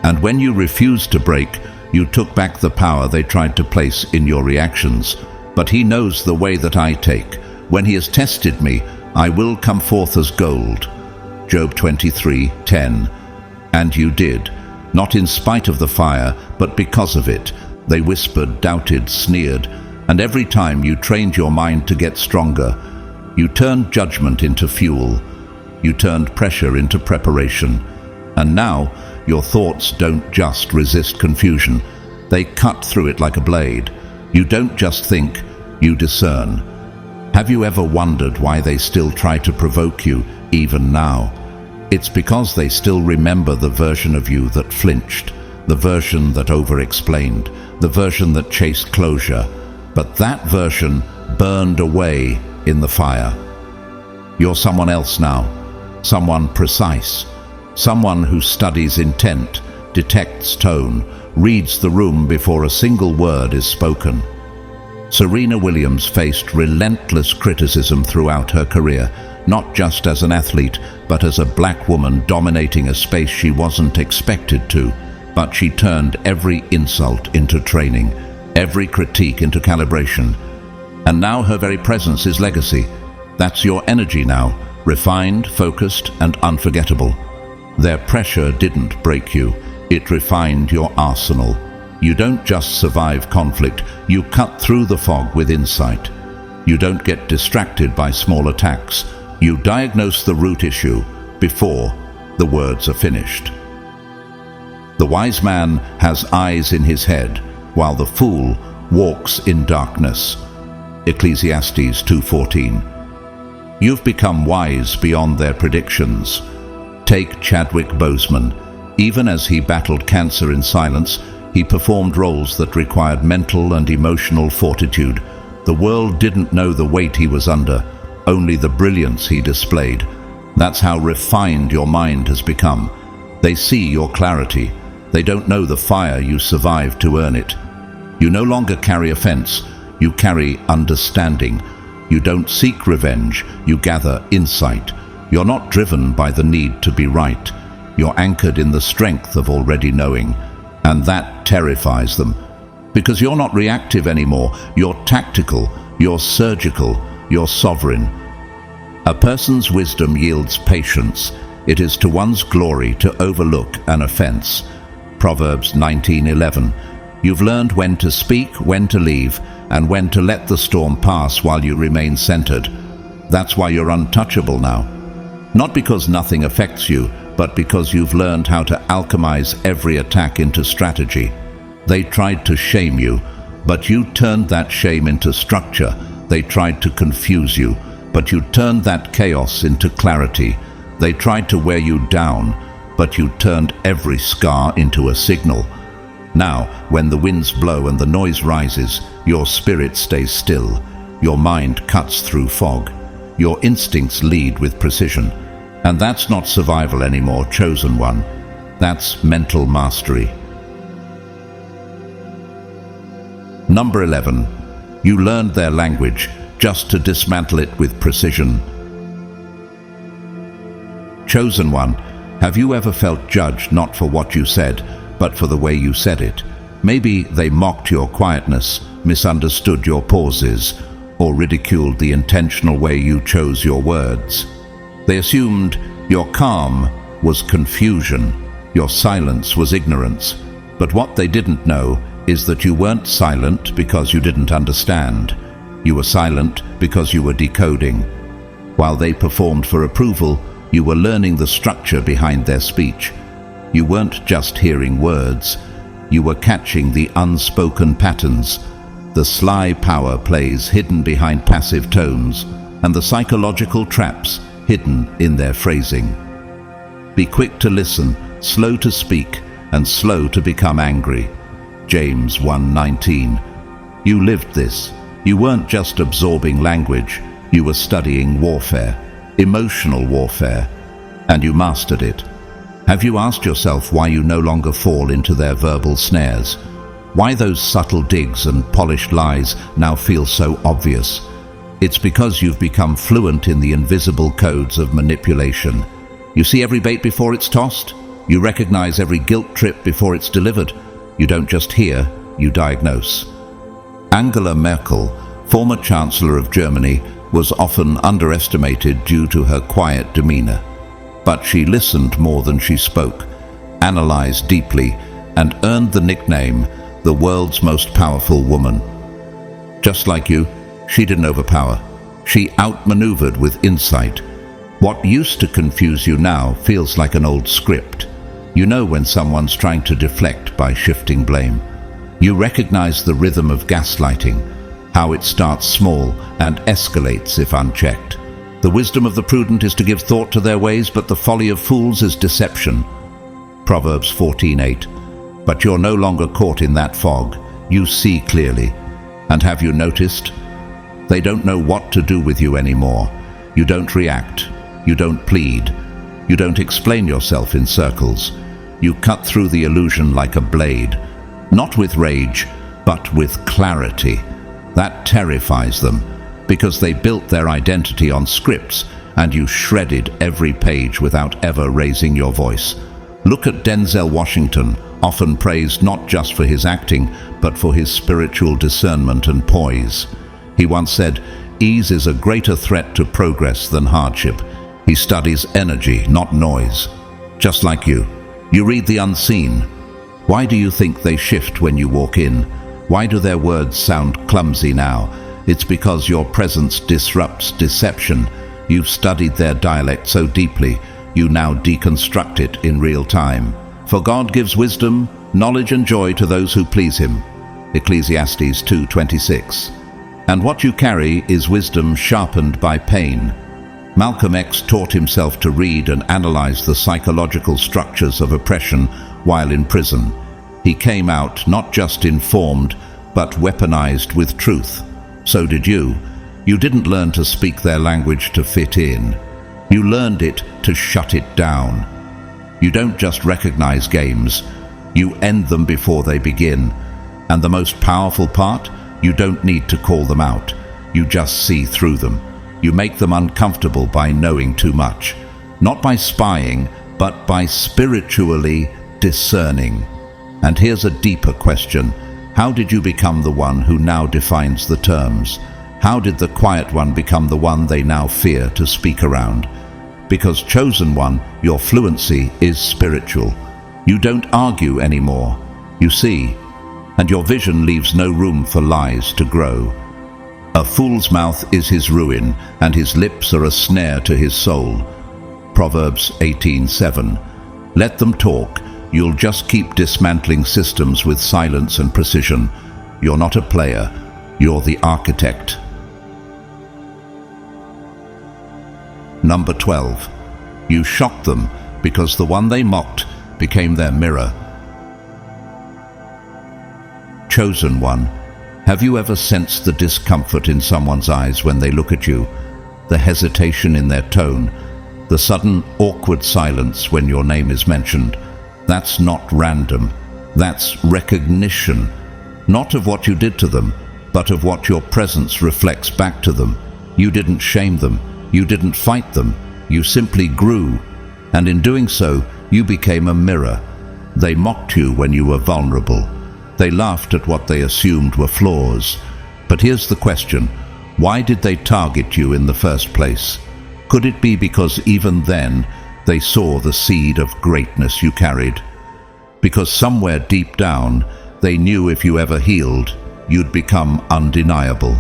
And when you refused to break, you took back the power they tried to place in your reactions. But he knows the way that I take. When he has tested me, I will come forth as gold. Job 23:10. And you did, not in spite of the fire, but because of it. They whispered, doubted, sneered, and every time you trained your mind to get stronger, you turned judgment into fuel. You turned pressure into preparation. And now, your thoughts don't just resist confusion. They cut through it like a blade. You don't just think, you discern. Have you ever wondered why they still try to provoke you, even now? It's because they still remember the version of you that flinched, the version that over-explained, the version that chased closure. But that version burned away in the fire. You're someone else now, someone precise, someone who studies intent, detects tone, reads the room before a single word is spoken. Serena Williams faced relentless criticism throughout her career, not just as an athlete, but as a black woman dominating a space she wasn't expected to. But she turned every insult into training, every critique into calibration. And now her very presence is legacy. That's your energy now, refined, focused, and unforgettable. Their pressure didn't break you, it refined your arsenal. You don't just survive conflict, you cut through the fog with insight. You don't get distracted by small attacks. You diagnose the root issue before the words are finished. The wise man has eyes in his head, while the fool walks in darkness. Ecclesiastes 2:14. You've become wise beyond their predictions. Take Chadwick Boseman. Even as he battled cancer in silence, he performed roles that required mental and emotional fortitude. The world didn't know the weight he was under, only the brilliance he displayed. That's how refined your mind has become. They see your clarity. They don't know the fire you survived to earn it. You no longer carry offense, you carry understanding. You don't seek revenge, you gather insight. You're not driven by the need to be right. You're anchored in the strength of already knowing. And that terrifies them. Because you're not reactive anymore. You're tactical, you're surgical, you're sovereign. A person's wisdom yields patience. It is to one's glory to overlook an offense. Proverbs 19:11. You've learned when to speak, when to leave, and when to let the storm pass while you remain centered. That's why you're untouchable now. Not because nothing affects you, but because you've learned how to alchemize every attack into strategy. They tried to shame you, but you turned that shame into structure. They tried to confuse you, but you turned that chaos into clarity. They tried to wear you down, but you turned every scar into a signal. Now, when the winds blow and the noise rises, your spirit stays still. Your mind cuts through fog. Your instincts lead with precision. And that's not survival anymore, chosen one. That's mental mastery. Number 11. You learned their language just to dismantle it with precision. Chosen one, have you ever felt judged not for what you said, but for the way you said it? Maybe they mocked your quietness, misunderstood your pauses, or ridiculed the intentional way you chose your words. They assumed your calm was confusion, your silence was ignorance. But what they didn't know is that you weren't silent because you didn't understand. You were silent because you were decoding. While they performed for approval, you were learning the structure behind their speech. You weren't just hearing words. You were catching the unspoken patterns, the sly power plays hidden behind passive tones, and the psychological traps hidden in their phrasing. Be quick to listen, slow to speak, and slow to become angry. James 1:19. You lived this. You weren't just absorbing language, you were studying warfare, emotional warfare, and you mastered it. Have you asked yourself why you no longer fall into their verbal snares? Why those subtle digs and polished lies now feel so obvious? It's because you've become fluent in the invisible codes of manipulation. You see every bait before it's tossed. You recognize every guilt trip before it's delivered. You don't just hear, you diagnose. Angela Merkel, former Chancellor of Germany, was often underestimated due to her quiet demeanor. But she listened more than she spoke, analyzed deeply, and earned the nickname, the world's most powerful woman. Just like you, she didn't overpower. She outmaneuvered with insight. What used to confuse you now feels like an old script. You know when someone's trying to deflect by shifting blame. You recognize the rhythm of gaslighting, how it starts small and escalates if unchecked. The wisdom of the prudent is to give thought to their ways, but the folly of fools is deception. Proverbs 14:8. But you're no longer caught in that fog. You see clearly. And have you noticed? They don't know what to do with you anymore. You don't react. You don't plead. You don't explain yourself in circles. You cut through the illusion like a blade. Not with rage, but with clarity. That terrifies them, because they built their identity on scripts, and you shredded every page without ever raising your voice. Look at Denzel Washington, often praised not just for his acting, but for his spiritual discernment and poise. He once said, "Ease is a greater threat to progress than hardship." He studies energy, not noise. Just like you read the unseen. Why do you think they shift when you walk in? Why do their words sound clumsy now? It's because your presence disrupts deception. You've studied their dialect so deeply, you now deconstruct it in real time. For God gives wisdom, knowledge and joy to those who please him. Ecclesiastes 2:26. And what you carry is wisdom sharpened by pain. Malcolm X taught himself to read and analyze the psychological structures of oppression while in prison. He came out not just informed, but weaponized with truth. So did you. You didn't learn to speak their language to fit in. You learned it to shut it down. You don't just recognize games, you end them before they begin. And the most powerful part, you don't need to call them out. You just see through them. You make them uncomfortable by knowing too much. Not by spying, but by spiritually discerning. And here's a deeper question. How did you become the one who now defines the terms? How did the quiet one become the one they now fear to speak around? Because, chosen one, your fluency is spiritual. You don't argue anymore. You see, and your vision leaves no room for lies to grow. A fool's mouth is his ruin, and his lips are a snare to his soul. Proverbs 18:7. Let them talk. You'll just keep dismantling systems with silence and precision. You're not a player. You're the architect. Number 12. You shocked them because the one they mocked became their mirror. Chosen one, have you ever sensed the discomfort in someone's eyes when they look at you? The hesitation in their tone, the sudden awkward silence when your name is mentioned? That's not random. That's recognition, not of what you did to them, but of what your presence reflects back to them. You didn't shame them. You didn't fight them. You simply grew. And in doing so, you became a mirror. They mocked you when you were vulnerable. They laughed at what they assumed were flaws. But here's the question. Why did they target you in the first place? Could it be because even then, they saw the seed of greatness you carried? Because somewhere deep down, they knew if you ever healed, you'd become undeniable.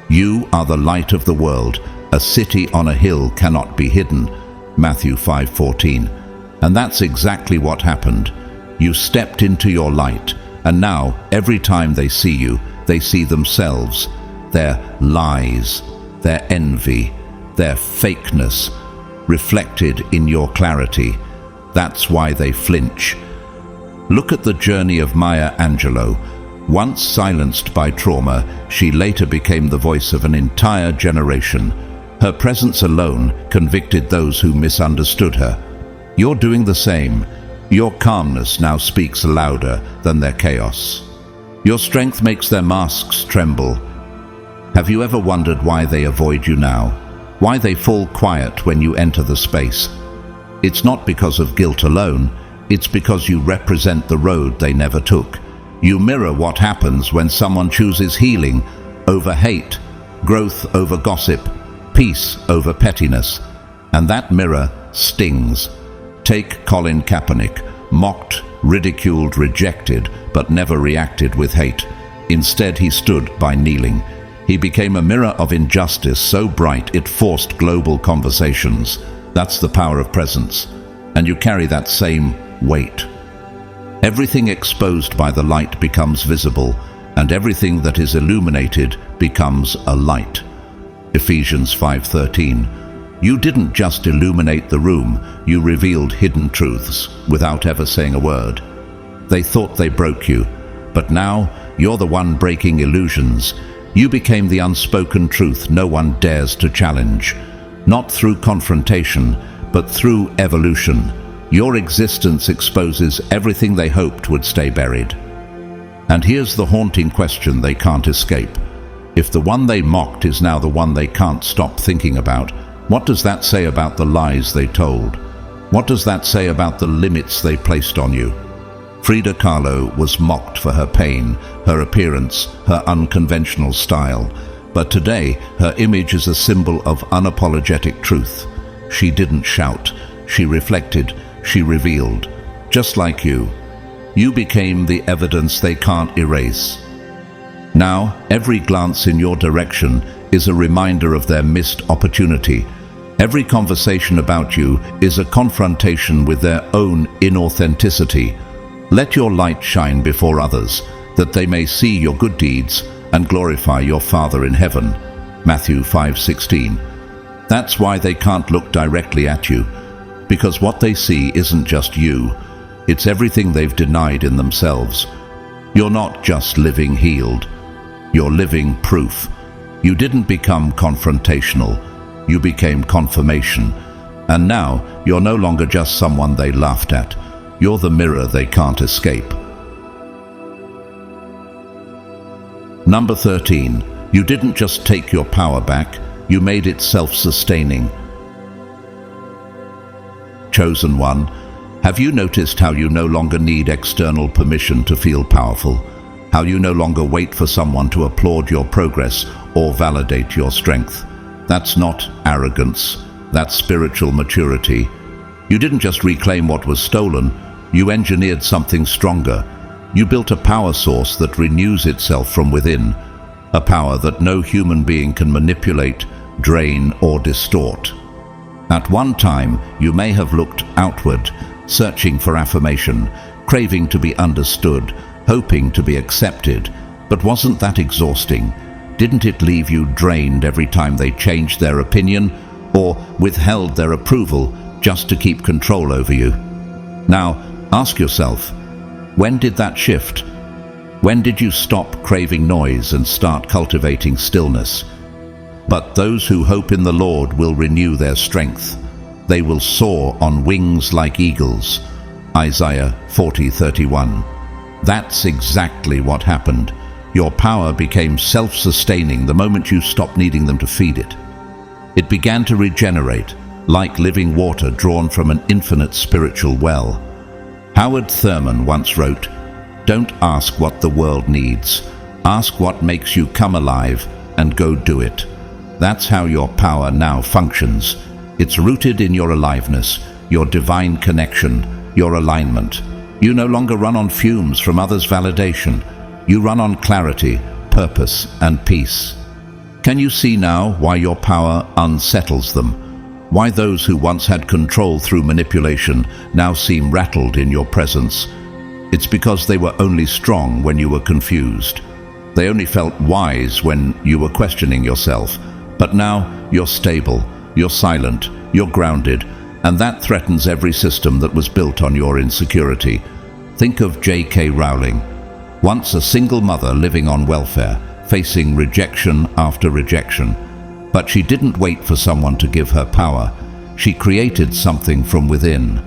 You are the light of the world. A city on a hill cannot be hidden. Matthew 5:14. And that's exactly what happened. You stepped into your light, and now, every time they see you, they see themselves, their lies, their envy, their fakeness, reflected in your clarity. That's why they flinch. Look at the journey of Maya Angelou. Once silenced by trauma, she later became the voice of an entire generation. Her presence alone convicted those who misunderstood her. You're doing the same. Your calmness now speaks louder than their chaos. Your strength makes their masks tremble. Have you ever wondered why they avoid you now? Why they fall quiet when you enter the space? It's not because of guilt alone. It's because you represent the road they never took. You mirror what happens when someone chooses healing over hate, growth over gossip, peace over pettiness. And that mirror stings. Take Colin Kaepernick, mocked, ridiculed, rejected, but never reacted with hate. Instead, he stood by kneeling. He became a mirror of injustice so bright it forced global conversations. That's the power of presence. And you carry that same weight. Everything exposed by the light becomes visible, and everything that is illuminated becomes a light. Ephesians 5:13. You didn't just illuminate the room, you revealed hidden truths without ever saying a word. They thought they broke you, but now you're the one breaking illusions. You became the unspoken truth no one dares to challenge. Not through confrontation, but through evolution. Your existence exposes everything they hoped would stay buried. And here's the haunting question they can't escape. If the one they mocked is now the one they can't stop thinking about, what does that say about the lies they told? What does that say about the limits they placed on you? Frida Kahlo was mocked for her pain, her appearance, her unconventional style. But today, her image is a symbol of unapologetic truth. She didn't shout. She reflected. She revealed. Just like you. You became the evidence they can't erase. Now, every glance in your direction is a reminder of their missed opportunity. Every conversation about you is a confrontation with their own inauthenticity. Let your light shine before others, that they may see your good deeds and glorify your Father in heaven. Matthew 5:16. That's why they can't look directly at you, because what they see isn't just you, it's everything they've denied in themselves. You're not just living healed, you're living proof. You didn't become confrontational, you became confirmation. And now, you're no longer just someone they laughed at, you're the mirror they can't escape. Number 13. You didn't just take your power back, you made it self-sustaining. Chosen one, have you noticed how you no longer need external permission to feel powerful? How you no longer wait for someone to applaud your progress or validate your strength? That's not arrogance, that's spiritual maturity. You didn't just reclaim what was stolen, you engineered something stronger. You built a power source that renews itself from within, a power that no human being can manipulate, drain, or distort. At one time, you may have looked outward, searching for affirmation, craving to be understood, hoping to be accepted. But wasn't that exhausting? Didn't it leave you drained every time they changed their opinion or withheld their approval just to keep control over you? Now, ask yourself, when did that shift? When did you stop craving noise and start cultivating stillness? But those who hope in the Lord will renew their strength. They will soar on wings like eagles. Isaiah 40:31. That's exactly what happened. Your power became self-sustaining the moment you stopped needing them to feed it. It began to regenerate, like living water drawn from an infinite spiritual well. Howard Thurman once wrote, "Don't ask what the world needs. Ask what makes you come alive and go do it." That's how your power now functions. It's rooted in your aliveness, your divine connection, your alignment. You no longer run on fumes from others' validation. You run on clarity, purpose, and peace. Can you see now why your power unsettles them? Why those who once had control through manipulation now seem rattled in your presence? It's because they were only strong when you were confused. They only felt wise when you were questioning yourself. But now you're stable, you're silent, you're grounded, and that threatens every system that was built on your insecurity. Think of J.K. Rowling, once a single mother living on welfare, facing rejection after rejection. But she didn't wait for someone to give her power. She created something from within.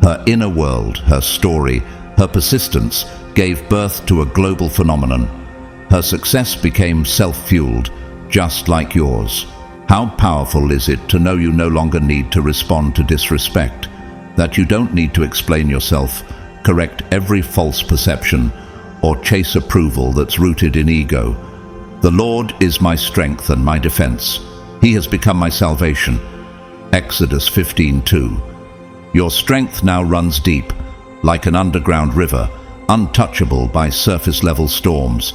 Her inner world, her story, her persistence gave birth to a global phenomenon. Her success became self-fueled, just like yours. How powerful is it to know you no longer need to respond to disrespect, that you don't need to explain yourself, correct every false perception, or chase approval that's rooted in ego. The Lord is my strength and my defense. He has become my salvation. Exodus 15:2. Your strength now runs deep, like an underground river, untouchable by surface-level storms.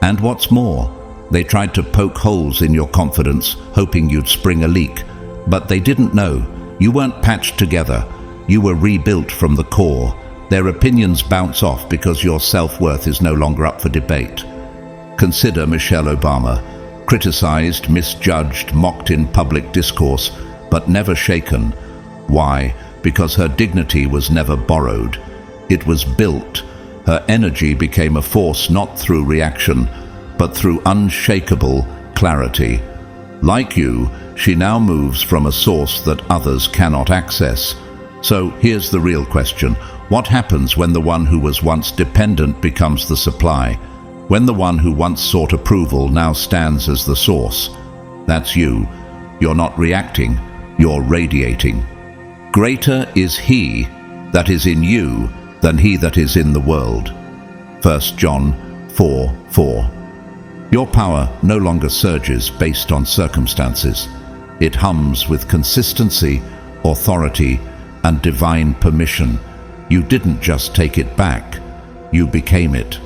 And what's more, they tried to poke holes in your confidence, hoping you'd spring a leak. But they didn't know. You weren't patched together. You were rebuilt from the core. Their opinions bounce off because your self-worth is no longer up for debate. Consider Michelle Obama, criticized, misjudged, mocked in public discourse, but never shaken. Why? Because her dignity was never borrowed. It was built. Her energy became a force not through reaction, but through unshakable clarity. Like you, she now moves from a source that others cannot access. So here's the real question. What happens when the one who was once dependent becomes the supply? When the one who once sought approval now stands as the source? That's you. You're not reacting, you're radiating. Greater is He that is in you than he that is in the world. 1 John 4:4. Your power no longer surges based on circumstances. It hums with consistency, authority, and divine permission. You didn't just take it back, you became it.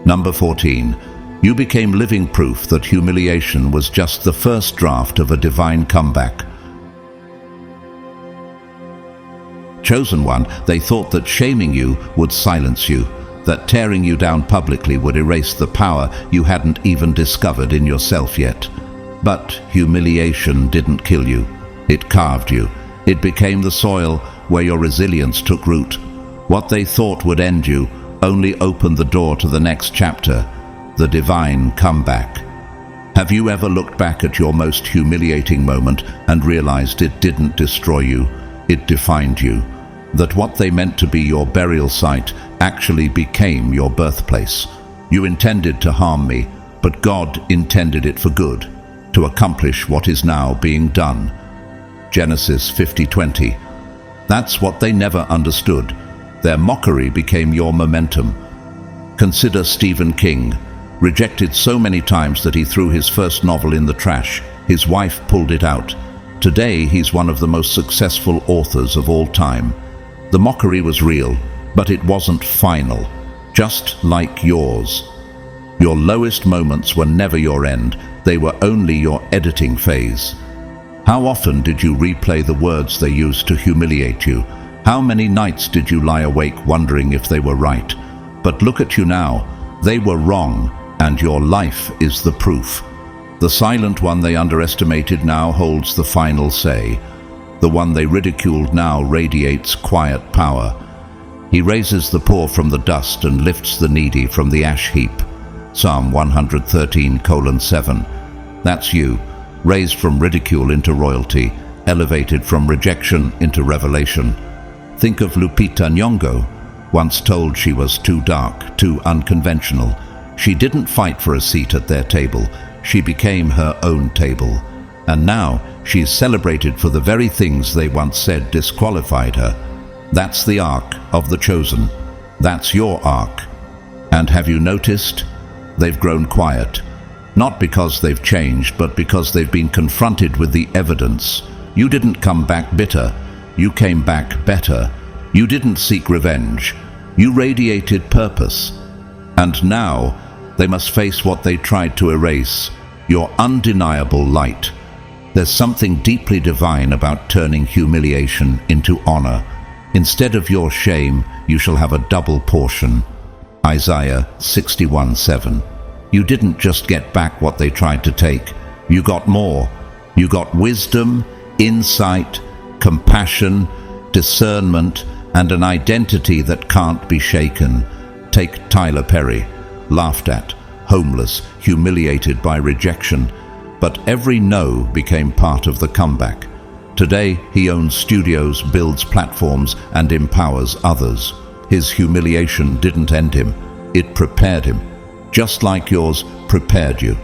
Number 14. You became living proof that humiliation was just the first draft of a divine comeback. Chosen one, they thought that shaming you would silence you. that tearing you down publicly would erase the power you hadn't even discovered in yourself yet. But humiliation didn't kill you. It carved you. It became the soil where your resilience took root. What they thought would end you only opened the door to the next chapter, the divine comeback. Have you ever looked back at your most humiliating moment and realized it didn't destroy you, it defined you? That what they meant to be your burial site actually became your birthplace. You intended to harm me, but God intended it for good, to accomplish what is now being done. Genesis 50:20. That's what they never understood. Their mockery became your momentum. Consider Stephen King, rejected so many times that he threw his first novel in the trash. His wife pulled it out. Today he's one of the most successful authors of all time. The mockery was real, but it wasn't final, just like yours. Your lowest moments were never your end, they were only your editing phase. How often did you replay the words they used to humiliate you? How many nights did you lie awake wondering if they were right? But look at you now. They were wrong, and your life is the proof. The silent one they underestimated now holds the final say. The one they ridiculed now radiates quiet power. He raises the poor from the dust and lifts the needy from the ash heap. Psalm 113:7. That's you, raised from ridicule into royalty, elevated from rejection into revelation. Think of Lupita Nyong'o, once told she was too dark, too unconventional. She didn't fight for a seat at their table. She became her own table. And now she is celebrated for the very things they once said disqualified her. That's the arc of the chosen. That's your arc. And have you noticed? They've grown quiet. Not because they've changed, but because they've been confronted with the evidence. You didn't come back bitter. You came back better. You didn't seek revenge. You radiated purpose. And now they must face what they tried to erase, your undeniable light. There's something deeply divine about turning humiliation into honor. Instead of your shame, you shall have a double portion. Isaiah 61:7. You didn't just get back what they tried to take. You got more. You got wisdom, insight, compassion, discernment, and an identity that can't be shaken. Take Tyler Perry, laughed at, homeless, humiliated by rejection. But every no became part of the comeback. Today, he owns studios, builds platforms, and empowers others. His humiliation didn't end him. It prepared him, just like yours prepared you.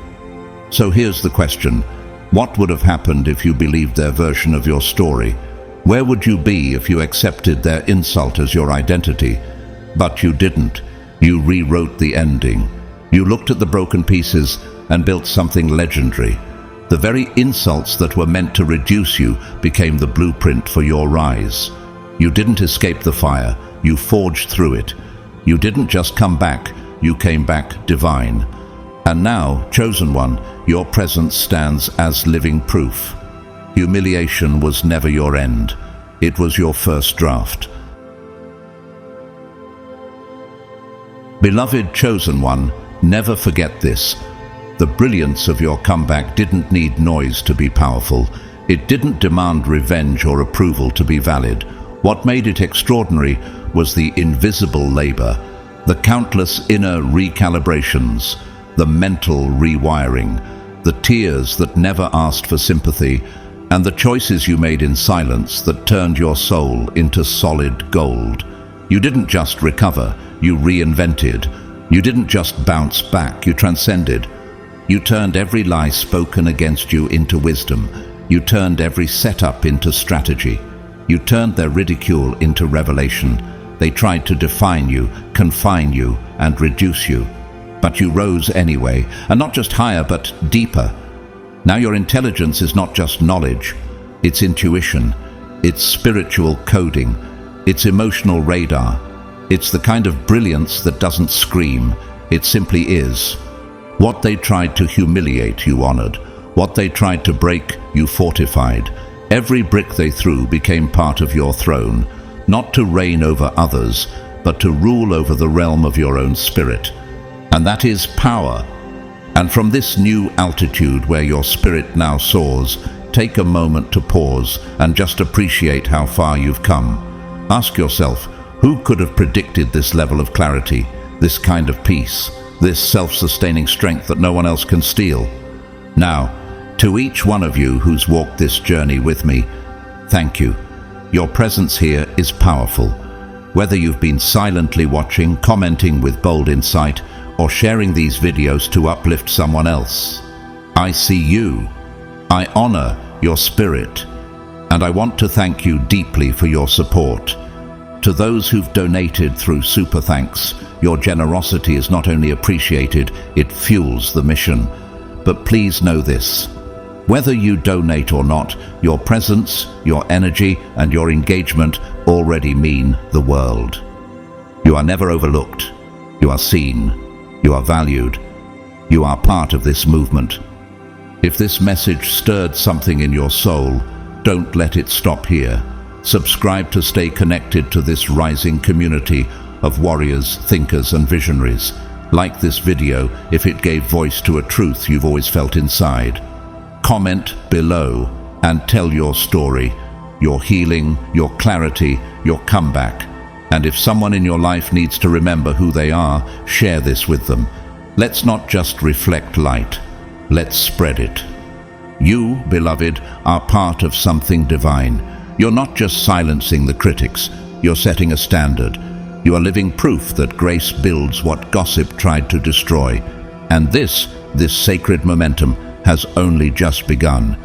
So here's the question. What would have happened if you believed their version of your story? Where would you be if you accepted their insult as your identity? But you didn't. You rewrote the ending. You looked at the broken pieces and built something legendary. The very insults that were meant to reduce you became the blueprint for your rise. You didn't escape the fire. You forged through it. You didn't just come back. You came back divine. And now, chosen one, your presence stands as living proof. Humiliation was never your end. It was your first draft. Beloved chosen one, never forget this. The brilliance of your comeback didn't need noise to be powerful. It didn't demand revenge or approval to be valid. What made it extraordinary was the invisible labor, the countless inner recalibrations, the mental rewiring, the tears that never asked for sympathy, and the choices you made in silence that turned your soul into solid gold. You didn't just recover, you reinvented. You didn't just bounce back, you transcended. You turned every lie spoken against you into wisdom. You turned every setup into strategy. You turned their ridicule into revelation. They tried to define you, confine you, and reduce you. But you rose anyway, and not just higher, but deeper. Now your intelligence is not just knowledge, it's intuition, it's spiritual coding, it's emotional radar. It's the kind of brilliance that doesn't scream, it simply is. What they tried to humiliate, you honored. What they tried to break, you fortified. Every brick they threw became part of your throne, not to reign over others, but to rule over the realm of your own spirit. And that is power. And from this new altitude where your spirit now soars, take a moment to pause and just appreciate how far you've come. Ask yourself, who could have predicted this level of clarity, this kind of peace, this self-sustaining strength that no one else can steal? Now, to each one of you who's walked this journey with me, thank you. Your presence here is powerful. Whether you've been silently watching, commenting with bold insight, or sharing these videos to uplift someone else, I see you. I honor your spirit, and I want to thank you deeply for your support. To those who've donated through Super Thanks, your generosity is not only appreciated, it fuels the mission. But please know this: whether you donate or not, your presence, your energy, and your engagement already mean the world. You are never overlooked. You are seen. You are valued. You are part of this movement. If this message stirred something in your soul, don't let it stop here. Subscribe to stay connected to this rising community of warriors, thinkers, and visionaries. Like this video if it gave voice to a truth you've always felt inside. Comment below and tell your story, your healing, your clarity, your comeback. And if someone in your life needs to remember who they are, share this with them. Let's not just reflect light. Let's spread it. You, beloved, are part of something divine. You're not just silencing the critics. You're setting a standard. You are living proof that grace builds what gossip tried to destroy. And this sacred momentum has only just begun.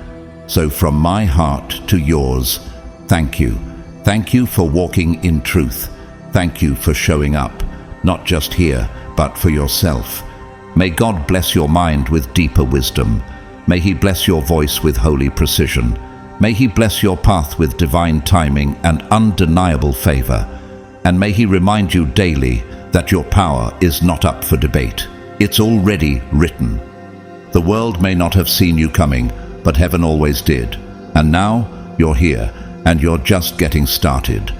So from my heart to yours, thank you. Thank you for walking in truth. Thank you for showing up, not just here, but for yourself. May God bless your mind with deeper wisdom. May He bless your voice with holy precision. May He bless your path with divine timing and undeniable favor. And may He remind you daily that your power is not up for debate. It's already written. The world may not have seen you coming, but heaven always did. And now you're here, and you're just getting started.